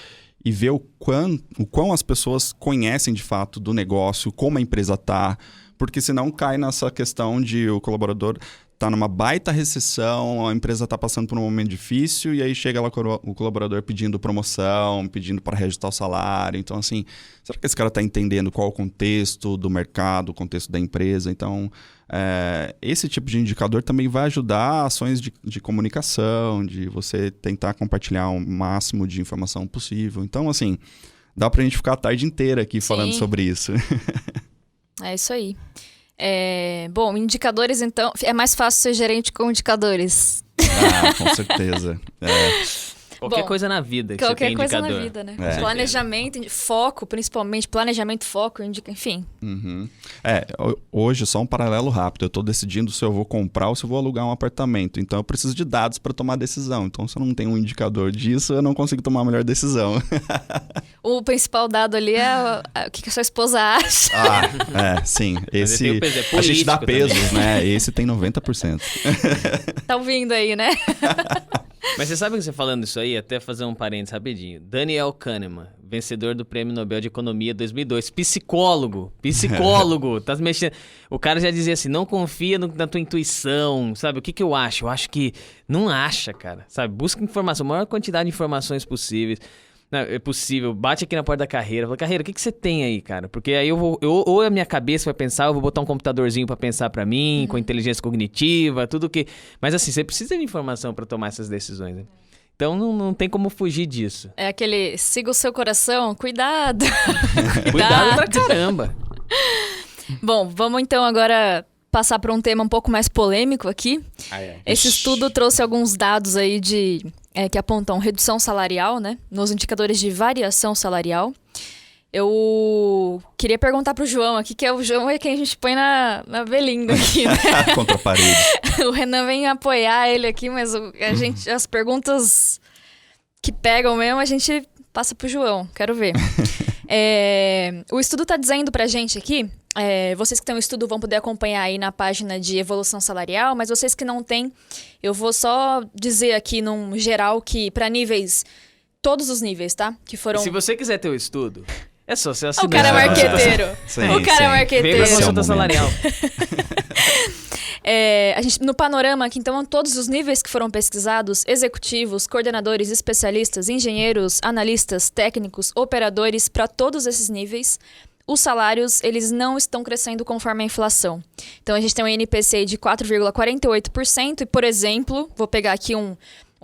e ver o quão as pessoas conhecem de fato do negócio, como a empresa está, porque senão cai nessa questão de o colaborador tá numa baita recessão, a empresa tá passando por um momento difícil e aí chega lá o colaborador pedindo promoção, pedindo para reajustar o salário. Então, assim, será que esse cara tá entendendo qual é o contexto do mercado, o contexto da empresa? Então, esse tipo de indicador também vai ajudar ações de comunicação, de você tentar compartilhar o máximo de informação possível. Então, assim, dá pra gente ficar a tarde inteira aqui falando sobre isso. É isso aí. Bom, indicadores, então... É mais fácil ser gerente com indicadores. Com certeza. Qualquer coisa na vida que você tem indicador. Qualquer coisa na vida, né? Planejamento, foco, principalmente. Planejamento, foco, enfim. Uhum. Hoje, só um paralelo rápido. Eu estou decidindo se eu vou comprar ou se eu vou alugar um apartamento. Então, eu preciso de dados para tomar decisão. Então, se eu não tenho um indicador disso, eu não consigo tomar a melhor decisão. O principal dado ali é o que a sua esposa acha. Sim. Esse, a gente dá pesos, né? Esse tem 90%. Tá ouvindo aí, né? Mas você sabe que você falando isso aí, até fazer um parênteses rapidinho. Daniel Kahneman, vencedor do Prêmio Nobel de Economia 2002, psicólogo, tá mexendo. O cara já dizia assim, não confia na tua intuição, sabe? O que eu acho? Eu acho que não acha, cara, sabe? Busca informação, a maior quantidade de informações possíveis. É possível, bate aqui na porta da Carreira, fala, Carreira, o que você tem aí, cara? Porque aí ou a minha cabeça vai pensar, eu vou botar um computadorzinho pra pensar pra mim, com inteligência cognitiva, tudo que... Mas assim, você precisa de informação pra tomar essas decisões, né? Então não tem como fugir disso. É aquele, siga o seu coração, cuidado. Cuidado pra caramba. Bom, vamos então agora passar para um tema um pouco mais polêmico aqui. Esse estudo trouxe alguns dados aí que apontam redução salarial, né? Nos indicadores de variação salarial. Eu queria perguntar pro João aqui, que o João é quem a gente põe na belinda aqui, né? Contra a parede. O Renan vem apoiar ele aqui, mas as perguntas que pegam mesmo, a gente passa pro João. Quero ver. O estudo tá dizendo pra gente aqui, vocês que têm o estudo vão poder acompanhar aí na página de evolução salarial, mas vocês que não têm, eu vou só dizer aqui num geral que para níveis, todos os níveis, tá? Que foram... E se você quiser ter o estudo, é só você assinar. O cara é marqueteiro. O cara é marqueteiro. Vem pra consulta salarial. A gente, no panorama aqui, então, todos os níveis que foram pesquisados, executivos, coordenadores, especialistas, engenheiros, analistas, técnicos, operadores, para todos esses níveis, os salários, eles não estão crescendo conforme a inflação. Então, a gente tem um NPC de 4,48% e, por exemplo, vou pegar aqui um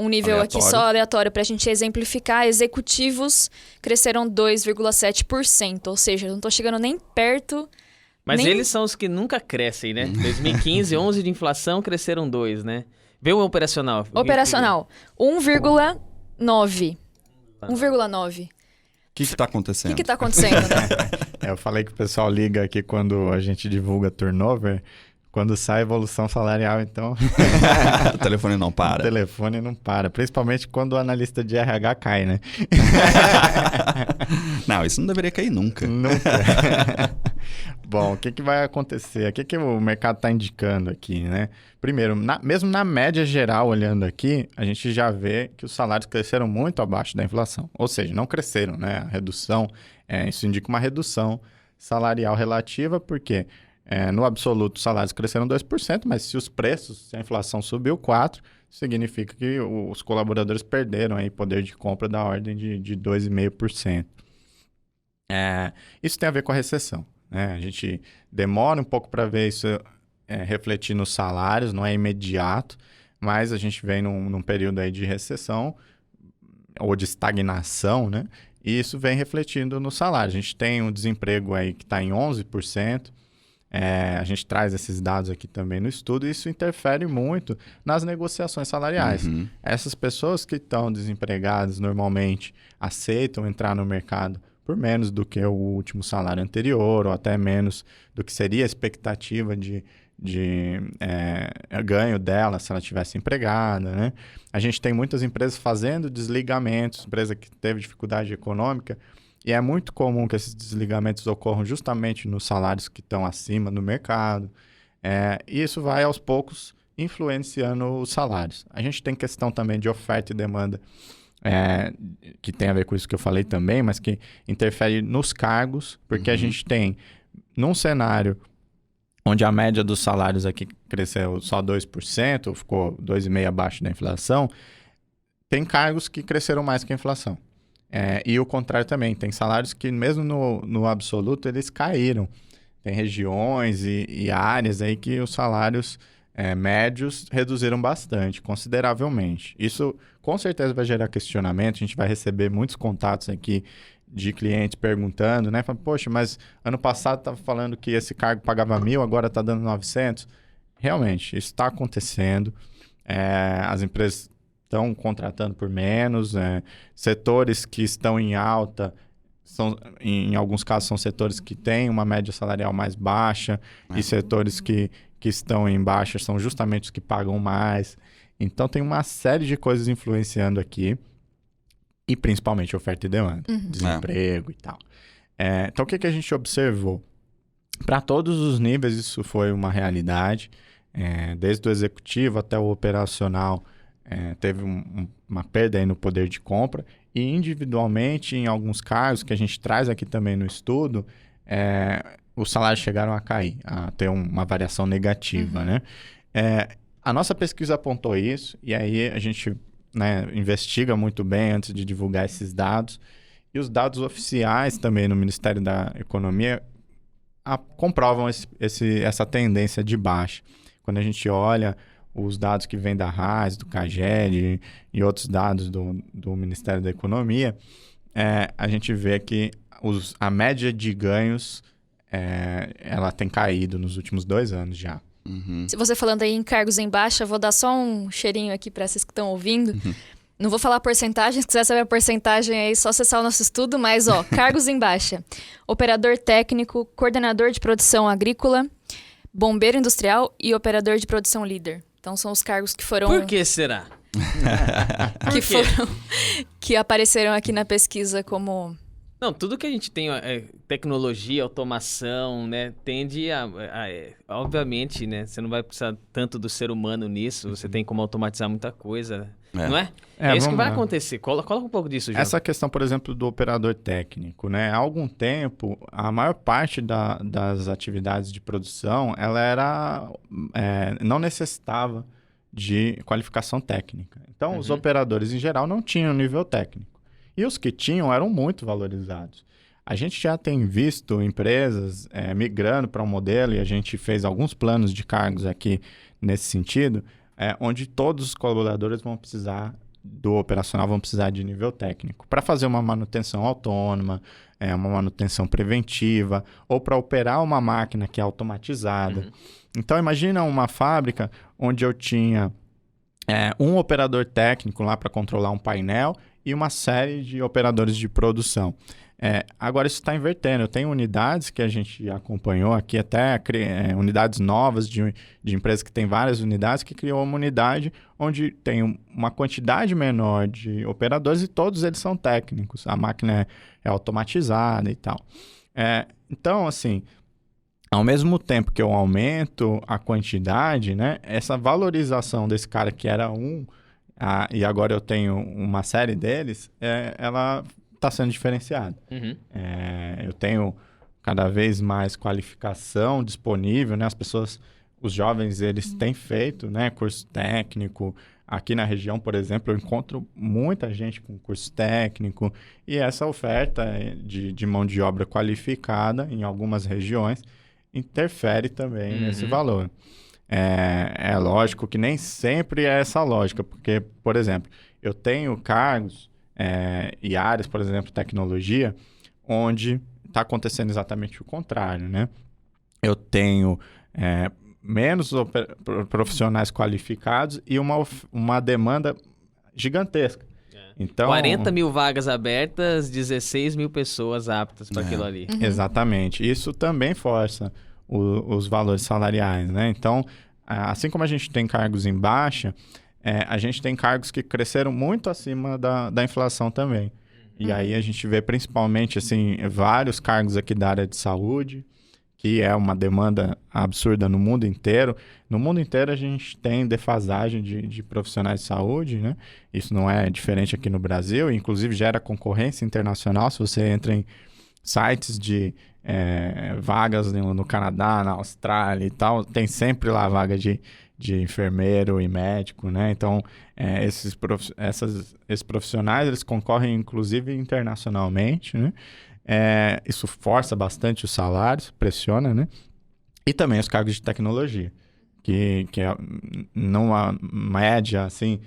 nível aleatório. Aqui só aleatório para a gente exemplificar, executivos cresceram 2,7%, ou seja, não estou chegando nem perto... Mas eles são os que nunca crescem, né? 2015, 11 de inflação, cresceram 2, né? Vê o operacional. Operacional, 1,9. 1,9. O que está acontecendo? O que está acontecendo, né? Eu falei que o pessoal liga aqui quando a gente divulga turnover, quando sai evolução salarial, então... O telefone não para. O telefone não para, principalmente quando o analista de RH cai, né? Não, isso não deveria cair nunca. Nunca. Bom, o que vai acontecer? O que o mercado está indicando aqui, né? Primeiro, mesmo na média geral, olhando aqui, a gente já vê que os salários cresceram muito abaixo da inflação. Ou seja, não cresceram, né? A redução, isso indica uma redução salarial relativa, porque no absoluto os salários cresceram 2%, mas se a inflação subiu 4%, significa que os colaboradores perderam aí poder de compra da ordem de 2,5%. Isso tem a ver com a recessão. A gente demora um pouco para ver isso refletir nos salários, não é imediato, mas a gente vem num período aí de recessão ou de estagnação, né? E isso vem refletindo no salário. A gente tem um desemprego aí que está em 11%, a gente traz esses dados aqui também no estudo e isso interfere muito nas negociações salariais. Essas pessoas que estão desempregadas normalmente aceitam entrar no mercado por menos do que o último salário anterior, ou até menos do que seria a expectativa de ganho dela se ela tivesse empregada, né? A gente tem muitas empresas fazendo desligamentos, empresa que teve dificuldade econômica, e é muito comum que esses desligamentos ocorram justamente nos salários que estão acima no mercado. E isso vai, aos poucos, influenciando os salários. A gente tem questão também de oferta e demanda, que tem a ver com isso que eu falei também, mas que interfere nos cargos, porque a gente tem, num cenário onde a média dos salários aqui cresceu só 2%, ficou 2,5% abaixo da inflação, tem cargos que cresceram mais que a inflação. E o contrário também, tem salários que mesmo no absoluto eles caíram. Tem regiões e áreas aí que os salários médios reduziram bastante, consideravelmente. Isso com certeza vai gerar questionamento, a gente vai receber muitos contatos aqui de clientes perguntando, né? Falando, poxa, mas ano passado estava falando que esse cargo pagava 1.000, agora está dando 900. Realmente, isso está acontecendo. As empresas estão contratando por menos. Setores que estão em alta, em alguns casos, são setores que têm uma média salarial mais baixa. E setores que estão em baixa são justamente os que pagam mais. Então, tem uma série de coisas influenciando aqui. E principalmente oferta e demanda, desemprego e tal. Então, o que a gente observou? Para todos os níveis, isso foi uma realidade. Desde o executivo até o operacional, teve uma perda aí no poder de compra. E individualmente, em alguns casos, que a gente traz aqui também no estudo, os salários chegaram a cair, a ter uma variação negativa, né? A nossa pesquisa apontou isso, e aí a gente investiga muito bem antes de divulgar esses dados. E os dados oficiais também no Ministério da Economia comprovam essa tendência de baixa. Quando a gente olha os dados que vêm da RAS, do CAGED e outros dados do Ministério da Economia, a gente vê que a média de ganhos ela tem caído nos últimos 2 anos já. Se você falando aí em cargos em baixa, vou dar só um cheirinho aqui para vocês que estão ouvindo. Não vou falar porcentagem, se quiser saber a porcentagem aí, só acessar o nosso estudo, mas cargos em baixa. Operador técnico, coordenador de produção agrícola, bombeiro industrial e operador de produção líder. Então são os cargos que foram... Por que será? Que apareceram aqui na pesquisa como... Não, tudo que a gente tem, tecnologia, automação, né, tende obviamente, né, você não vai precisar tanto do ser humano nisso, você tem como automatizar muita coisa, não é? É isso que vai acontecer. Coloca um pouco disso, João. Essa questão, por exemplo, do operador técnico, né, há algum tempo, a maior parte das atividades de produção, ela não necessitava de qualificação técnica. Então, os operadores, em geral, não tinham nível técnico. E os que tinham eram muito valorizados. A gente já tem visto empresas migrando para um modelo, e a gente fez alguns planos de cargos aqui nesse sentido, onde todos os colaboradores vão precisar do operacional, vão precisar de nível técnico para fazer uma manutenção autônoma, uma manutenção preventiva, ou para operar uma máquina que é automatizada. Então, imagina uma fábrica onde eu tinha um operador técnico lá para controlar um painel e uma série de operadores de produção. Agora isso está invertendo. Eu tenho unidades que a gente acompanhou aqui, até unidades novas de empresas que tem várias unidades, que criou uma unidade onde tem uma quantidade menor de operadores e todos eles são técnicos. A máquina é automatizada e tal. Então, assim, ao mesmo tempo que eu aumento a quantidade, né, essa valorização desse cara que era e agora eu tenho uma série deles, ela está sendo diferenciada. Eu tenho cada vez mais qualificação disponível, né? Os jovens, eles têm feito, né, curso técnico. Aqui na região, por exemplo, eu encontro muita gente com curso técnico, e essa oferta de mão de obra qualificada em algumas regiões interfere também nesse valor. É lógico que nem sempre é essa lógica, porque, por exemplo, eu tenho cargos e áreas, por exemplo, tecnologia, onde está acontecendo exatamente o contrário, né? Eu tenho menos profissionais qualificados e uma demanda gigantesca. Então, 40 mil vagas abertas, 16 mil pessoas aptas para aquilo ali. Exatamente. Isso também força os valores salariais, né? Então, assim como a gente tem cargos em baixa, a gente tem cargos que cresceram muito acima da inflação também. E aí a gente vê principalmente, assim, vários cargos aqui da área de saúde, que é uma demanda absurda no mundo inteiro. No mundo inteiro a gente tem defasagem de profissionais de saúde, né? Isso não é diferente aqui no Brasil, inclusive gera concorrência internacional. Se você entra em sites de vagas no Canadá, na Austrália e tal, tem sempre lá vaga de enfermeiro e médico, né? Então, esses profissionais, eles concorrem inclusive internacionalmente, né? Isso força bastante os salários, pressiona, né? E também os cargos de tecnologia, que numa média, assim,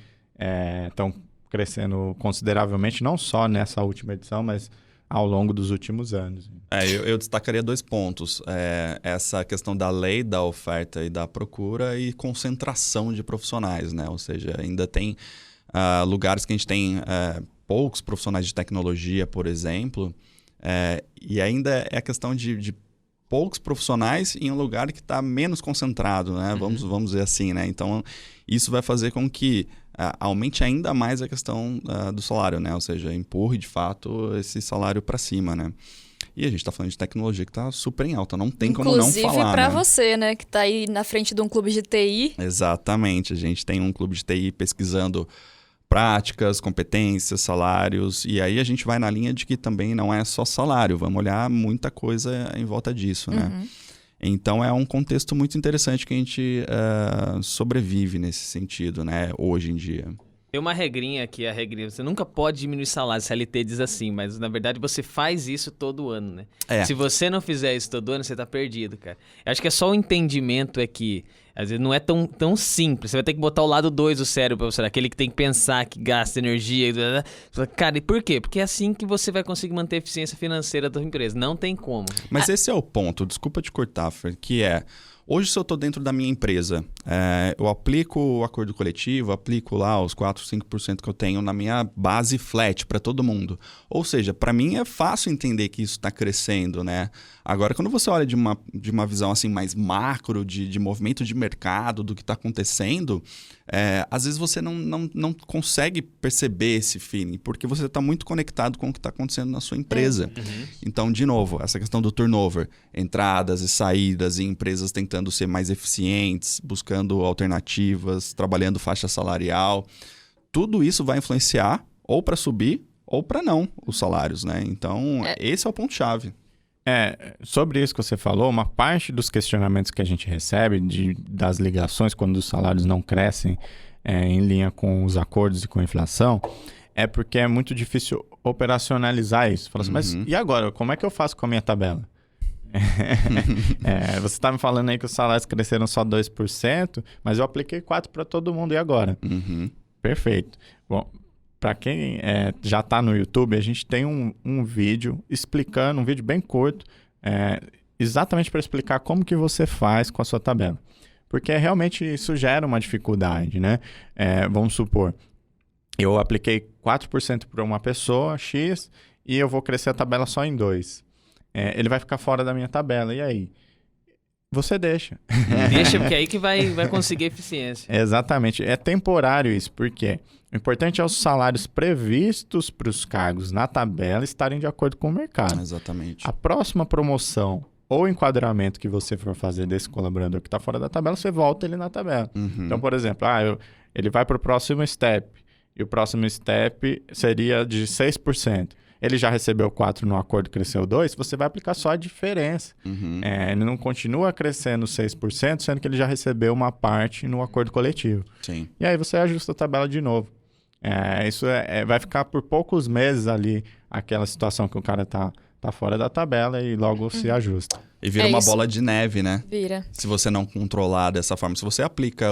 estão crescendo consideravelmente, não só nessa última edição, mas ao longo dos últimos anos. Eu destacaria 2 pontos. Essa questão da lei da oferta e da procura e concentração de profissionais, né? Ou seja, ainda tem lugares que a gente tem poucos profissionais de tecnologia, por exemplo, e ainda é a questão de poucos profissionais em um lugar que está menos concentrado, né? Vamos dizer assim, né? Então, isso vai fazer com que aumente ainda mais a questão do salário, né? Ou seja, empurre, de fato, esse salário para cima, né? E a gente está falando de tecnologia que está super em alta, não tem como não falar, inclusive para né? você, né? Que está aí na frente de um clube de TI. Exatamente, a gente tem um clube de TI pesquisando práticas, competências, salários, e aí a gente vai na linha de que também não é só salário, vamos olhar muita coisa em volta disso, né? Então é um contexto muito interessante que a gente sobrevive nesse sentido, né? Hoje em dia. Tem uma regrinha aqui, você nunca pode diminuir salário, CLT diz assim, mas na verdade você faz isso todo ano, né? Se você não fizer isso todo ano, você tá perdido, cara. Eu acho que é só o entendimento que às vezes não é tão simples. Você vai ter que botar o lado 2 do cérebro pra você, aquele que tem que pensar, que gasta energia. Cara, e por quê? Porque é assim que você vai conseguir manter a eficiência financeira da sua empresa. Não tem como. Mas esse é o ponto, desculpa te cortar, Fer, que hoje, se eu estou dentro da minha empresa, eu aplico o acordo coletivo, aplico lá os 4, 5% que eu tenho na minha base flat para todo mundo. Ou seja, para mim é fácil entender que isso está crescendo, né? Agora, quando você olha de uma visão assim mais macro, de movimento de mercado, do que está acontecendo, às vezes você não consegue perceber esse feeling, porque você está muito conectado com o que está acontecendo na sua empresa. Então, de novo, essa questão do turnover, entradas e saídas e empresas tentando ser mais eficientes, buscando alternativas, trabalhando faixa salarial, tudo isso vai influenciar ou para subir ou para não os salários, né? Então, esse é o ponto-chave. Sobre isso que você falou, uma parte dos questionamentos que a gente recebe das ligações quando os salários não crescem em linha com os acordos e com a inflação, é porque é muito difícil operacionalizar isso. Fala assim, mas e agora? Como é que eu faço com a minha tabela? Você está me falando aí que os salários cresceram só 2%, mas eu apliquei 4% para todo mundo, e agora? Perfeito. Bom, para quem já está no YouTube, a gente tem um vídeo explicando, um vídeo bem curto, exatamente para explicar como que você faz com a sua tabela. Porque realmente isso gera uma dificuldade, né? Vamos supor, eu apliquei 4% para uma pessoa, X, e eu vou crescer a tabela só em 2%. Ele vai ficar fora da minha tabela, e aí? Você deixa. Deixa, porque é aí que vai conseguir eficiência. Exatamente. É temporário isso, porque o importante é os salários previstos para os cargos na tabela estarem de acordo com o mercado. Exatamente. A próxima promoção ou enquadramento que você for fazer desse colaborador que está fora da tabela, você volta ele na tabela. Então, por exemplo, ele vai para o próximo step, e o próximo step seria de 6%. Ele já recebeu 4 no acordo, cresceu 2%, você vai aplicar só a diferença. Ele não continua crescendo 6%, sendo que ele já recebeu uma parte no acordo coletivo. Sim. E aí você ajusta a tabela de novo. Isso vai ficar por poucos meses ali, aquela situação que o cara tá fora da tabela e logo se ajusta. E vira uma bola de neve, né? Vira. Se você não controlar dessa forma. Se você aplica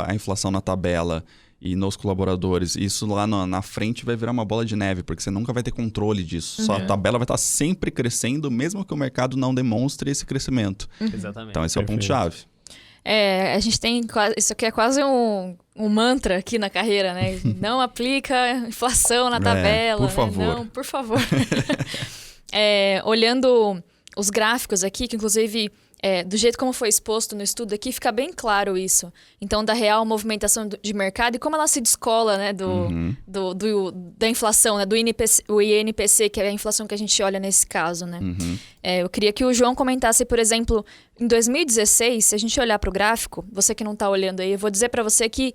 a inflação na tabela e nos colaboradores, isso lá na frente vai virar uma bola de neve, porque você nunca vai ter controle disso. Só a tabela vai estar sempre crescendo, mesmo que o mercado não demonstre esse crescimento. Exatamente. Então esse é o ponto-chave. A gente tem... Isso aqui é quase um mantra aqui na carreira, né? Não aplica inflação na tabela. Por favor. Né? Não, por favor. Olhando os gráficos aqui, que inclusive... do jeito como foi exposto no estudo aqui, fica bem claro isso. Então, da real movimentação de mercado e como ela se descola, né, da inflação, né, do INPC, que é a inflação que a gente olha nesse caso, né. Eu queria que o João comentasse, por exemplo, em 2016, se a gente olhar para o gráfico, você que não está olhando aí, eu vou dizer para você que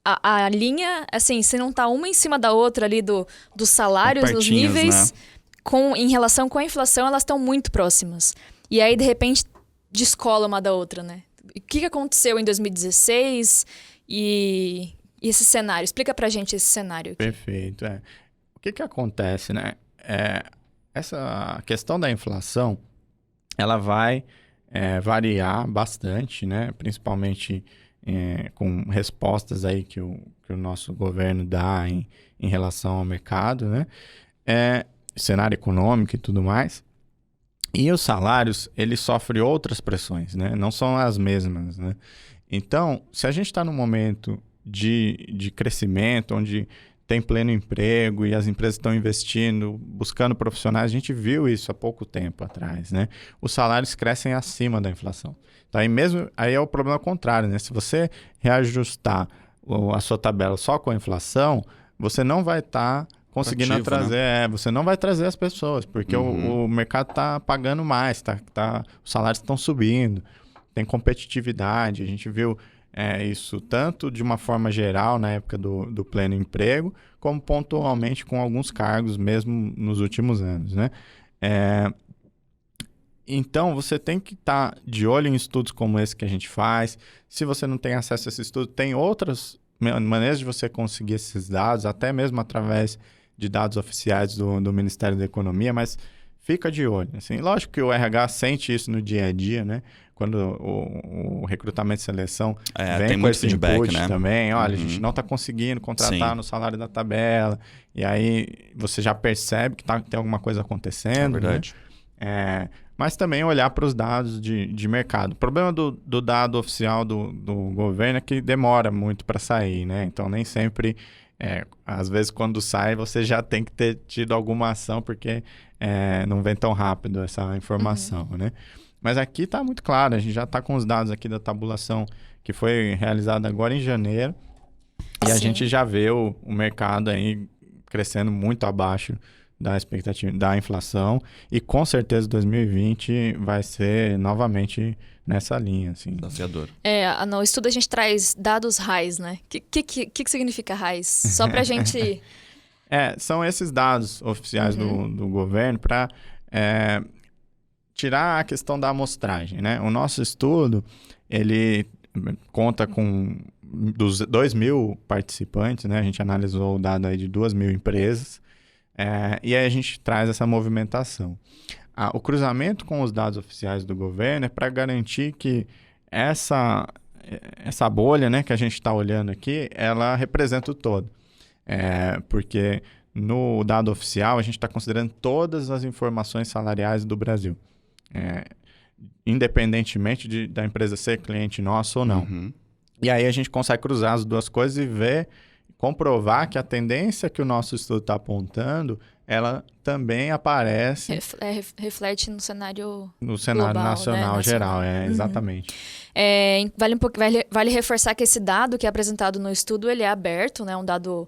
a linha, assim, se não está uma em cima da outra ali dos salários, dos níveis, né? Em relação com a inflação, elas estão muito próximas. E aí, de repente, descola uma da outra, né? O que aconteceu em 2016 e esse cenário? Explica pra gente esse cenário aqui. Perfeito. O que acontece, né? Essa questão da inflação, ela vai variar bastante, né? Principalmente com respostas aí que o nosso governo dá em relação ao mercado, né? Cenário econômico e tudo mais. E os salários, eles sofrem outras pressões, né? Não são as mesmas, né? Então, se a gente está num momento de crescimento, onde tem pleno emprego e as empresas estão investindo, buscando profissionais, a gente viu isso há pouco tempo atrás, né? Os salários crescem acima da inflação. Então, aí é o problema contrário, né? Se você reajustar a sua tabela só com a inflação, você não vai estar... conseguindo trazer, né? Você não vai trazer as pessoas, porque o mercado está pagando mais, os salários estão subindo, tem competitividade. A gente viu isso tanto de uma forma geral na época do pleno emprego, como pontualmente com alguns cargos mesmo nos últimos anos, né? Então, você tem que estar de olho em estudos como esse que a gente faz. Se você não tem acesso a esse estudo, tem outras maneiras de você conseguir esses dados, até mesmo através de dados oficiais do Ministério da Economia, mas fica de olho. Assim, lógico que o RH sente isso no dia a dia, né? Quando o recrutamento e seleção vem com esse feedback, input, né? Também. Olha, a gente não está conseguindo contratar no salário da tabela, e aí você já percebe que tem alguma coisa acontecendo. É verdade. Né? Mas também olhar para os dados de mercado. O problema do dado oficial do governo é que demora muito para sair, né? Então, nem sempre... às vezes, quando sai, você já tem que ter tido alguma ação, porque não vem tão rápido essa informação, né? Mas aqui está muito claro, a gente já está com os dados aqui da tabulação que foi realizada agora em janeiro, e a gente já vê o mercado aí crescendo muito abaixo da expectativa da inflação, e com certeza 2020 vai ser novamente nessa linha, assim. Desafiador. No estudo a gente traz dados RAIS, né? O que significa RAIS? Só pra gente... São esses dados oficiais do governo para tirar a questão da amostragem, né? O nosso estudo, ele conta com 2.000 participantes, né? A gente analisou o dado aí de 2.000 empresas, e aí a gente traz essa movimentação. O cruzamento com os dados oficiais do governo é para garantir que essa bolha, né, que a gente está olhando aqui, ela representa o todo. Porque no dado oficial a gente está considerando todas as informações salariais do Brasil, independentemente da empresa ser cliente nosso ou não. E aí a gente consegue cruzar as duas coisas e comprovar que a tendência que o nosso estudo está apontando, ela também aparece... reflete no cenário global, nacional, né? Geral, exatamente. Vale reforçar que esse dado que é apresentado no estudo, ele é aberto, né? Um dado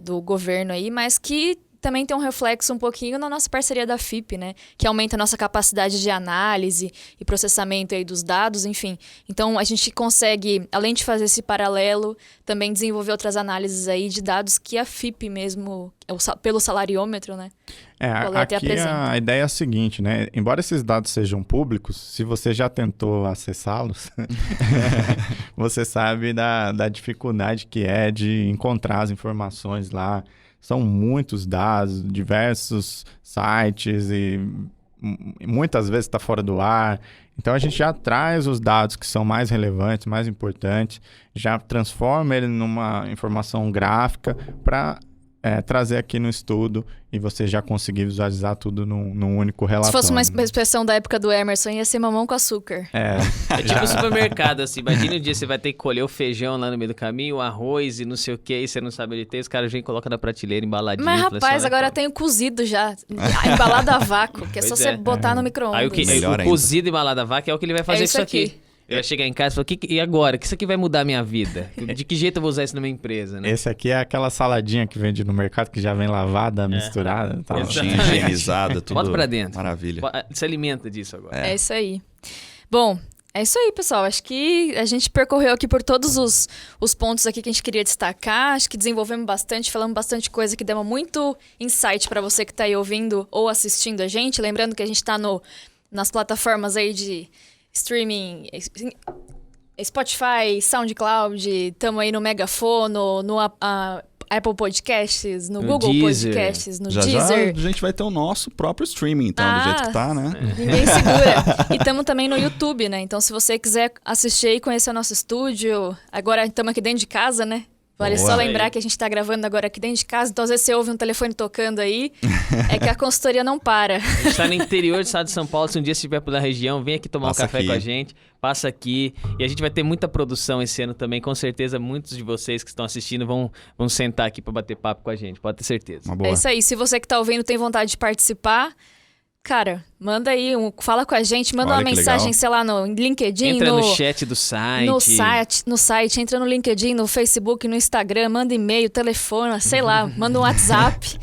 do governo aí, mas que também tem um reflexo um pouquinho na nossa parceria da FIP, né? Que aumenta a nossa capacidade de análise e processamento aí dos dados, enfim. Então, a gente consegue, além de fazer esse paralelo, também desenvolver outras análises aí de dados que a FIP mesmo, pelo salariômetro, né? Aqui a ideia é a seguinte, né? Embora esses dados sejam públicos, se você já tentou acessá-los, você sabe da dificuldade que é de encontrar as informações lá. São muitos dados, diversos sites e muitas vezes está fora do ar. Então, a gente já traz os dados que são mais relevantes, mais importantes, já transforma ele numa informação gráfica para trazer aqui no estudo e você já conseguir visualizar tudo num único relatório. Se fosse uma expressão da época do Emerson, ia ser mamão com açúcar. É tipo supermercado, assim. Imagina um dia você vai ter que colher o feijão lá no meio do caminho, o arroz e não sei o que, e você não sabe onde tem, os caras vêm e colocam na prateleira embaladinho. Mas, rapaz, agora tem o cozido já, embalado a vácuo, que é só você botar no micro-ondas. Aí o cozido embalado a vácuo é o que ele vai fazer isso aqui. Ele vai chegar em casa e falar, e agora? Que isso aqui vai mudar a minha vida? De que jeito eu vou usar isso na minha empresa, né? Esse aqui é aquela saladinha que vende no mercado, que já vem lavada, misturada. Tá higienizada, tudo. Bota pra dentro. Maravilha. Se alimenta disso agora. É isso aí. Bom, é isso aí, pessoal. Acho que a gente percorreu aqui por todos os pontos aqui que a gente queria destacar. Acho que desenvolvemos bastante, falamos bastante coisa que deu muito insight pra você que tá aí ouvindo ou assistindo a gente. Lembrando que a gente tá nas plataformas aí de streaming, Spotify, SoundCloud, estamos aí no Megafono, no Apple Podcasts, no Google Deezer. Podcasts, no Já Deezer. a gente vai ter o nosso próprio streaming, então, do jeito que tá, né? Ninguém segura. E estamos também no YouTube, né? Então, se você quiser assistir e conhecer o nosso estúdio, agora estamos aqui dentro de casa, né? Vale só lembrar que a gente tá gravando agora aqui dentro de casa, então às vezes você ouve um telefone tocando aí, é que a consultoria não para. A gente tá no interior do estado de São Paulo, se um dia você estiver por da região, vem aqui tomar um café com a gente, passa aqui. E a gente vai ter muita produção esse ano também, com certeza muitos de vocês que estão assistindo vão sentar aqui para bater papo com a gente, pode ter certeza. Uma boa. É isso aí, se você que tá ouvindo tem vontade de participar, cara, manda aí, fala com a gente, manda uma mensagem, sei lá, no LinkedIn. Entra no chat do site. No site, entra no LinkedIn, no Facebook, no Instagram, manda e-mail, telefona, sei lá, manda um WhatsApp.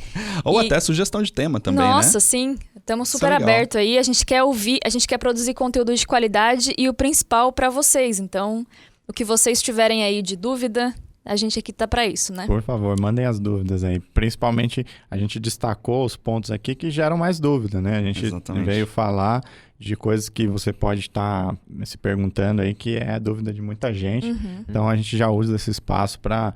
Ou até sugestão de tema também, Nossa, sim, estamos super abertos aí, a gente quer ouvir, a gente quer produzir conteúdo de qualidade e o principal para vocês, então, o que vocês tiverem aí de dúvida, a gente aqui tá para isso, né? Por favor, mandem as dúvidas aí. Principalmente, a gente destacou os pontos aqui que geram mais dúvida, né? A gente veio falar de coisas que você pode estar se perguntando aí, que é dúvida de muita gente. Então, a gente já usa esse espaço para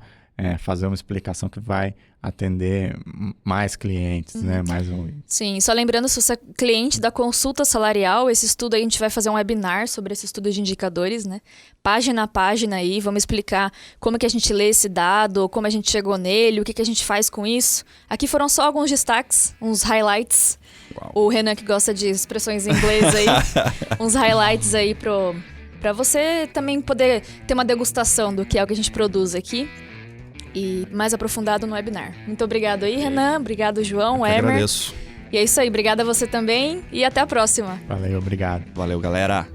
fazer uma explicação que vai atender mais clientes, né? Mais Sim, só lembrando, se você é cliente da consulta salarial, esse estudo aí a gente vai fazer um webinar sobre esse estudo de indicadores, né? Página a página aí, vamos explicar como que a gente lê esse dado, como a gente chegou nele, o que a gente faz com isso. Aqui foram só alguns destaques, uns highlights. Uau. O Renan que gosta de expressões em inglês aí, uns highlights aí pra você também poder ter uma degustação do que é o que a gente produz aqui. E mais aprofundado no webinar. Muito obrigado aí, Renan. Obrigado, João, Emer. Agradeço. E é isso aí. Obrigada a você também. E até a próxima. Valeu, obrigado. Valeu, galera.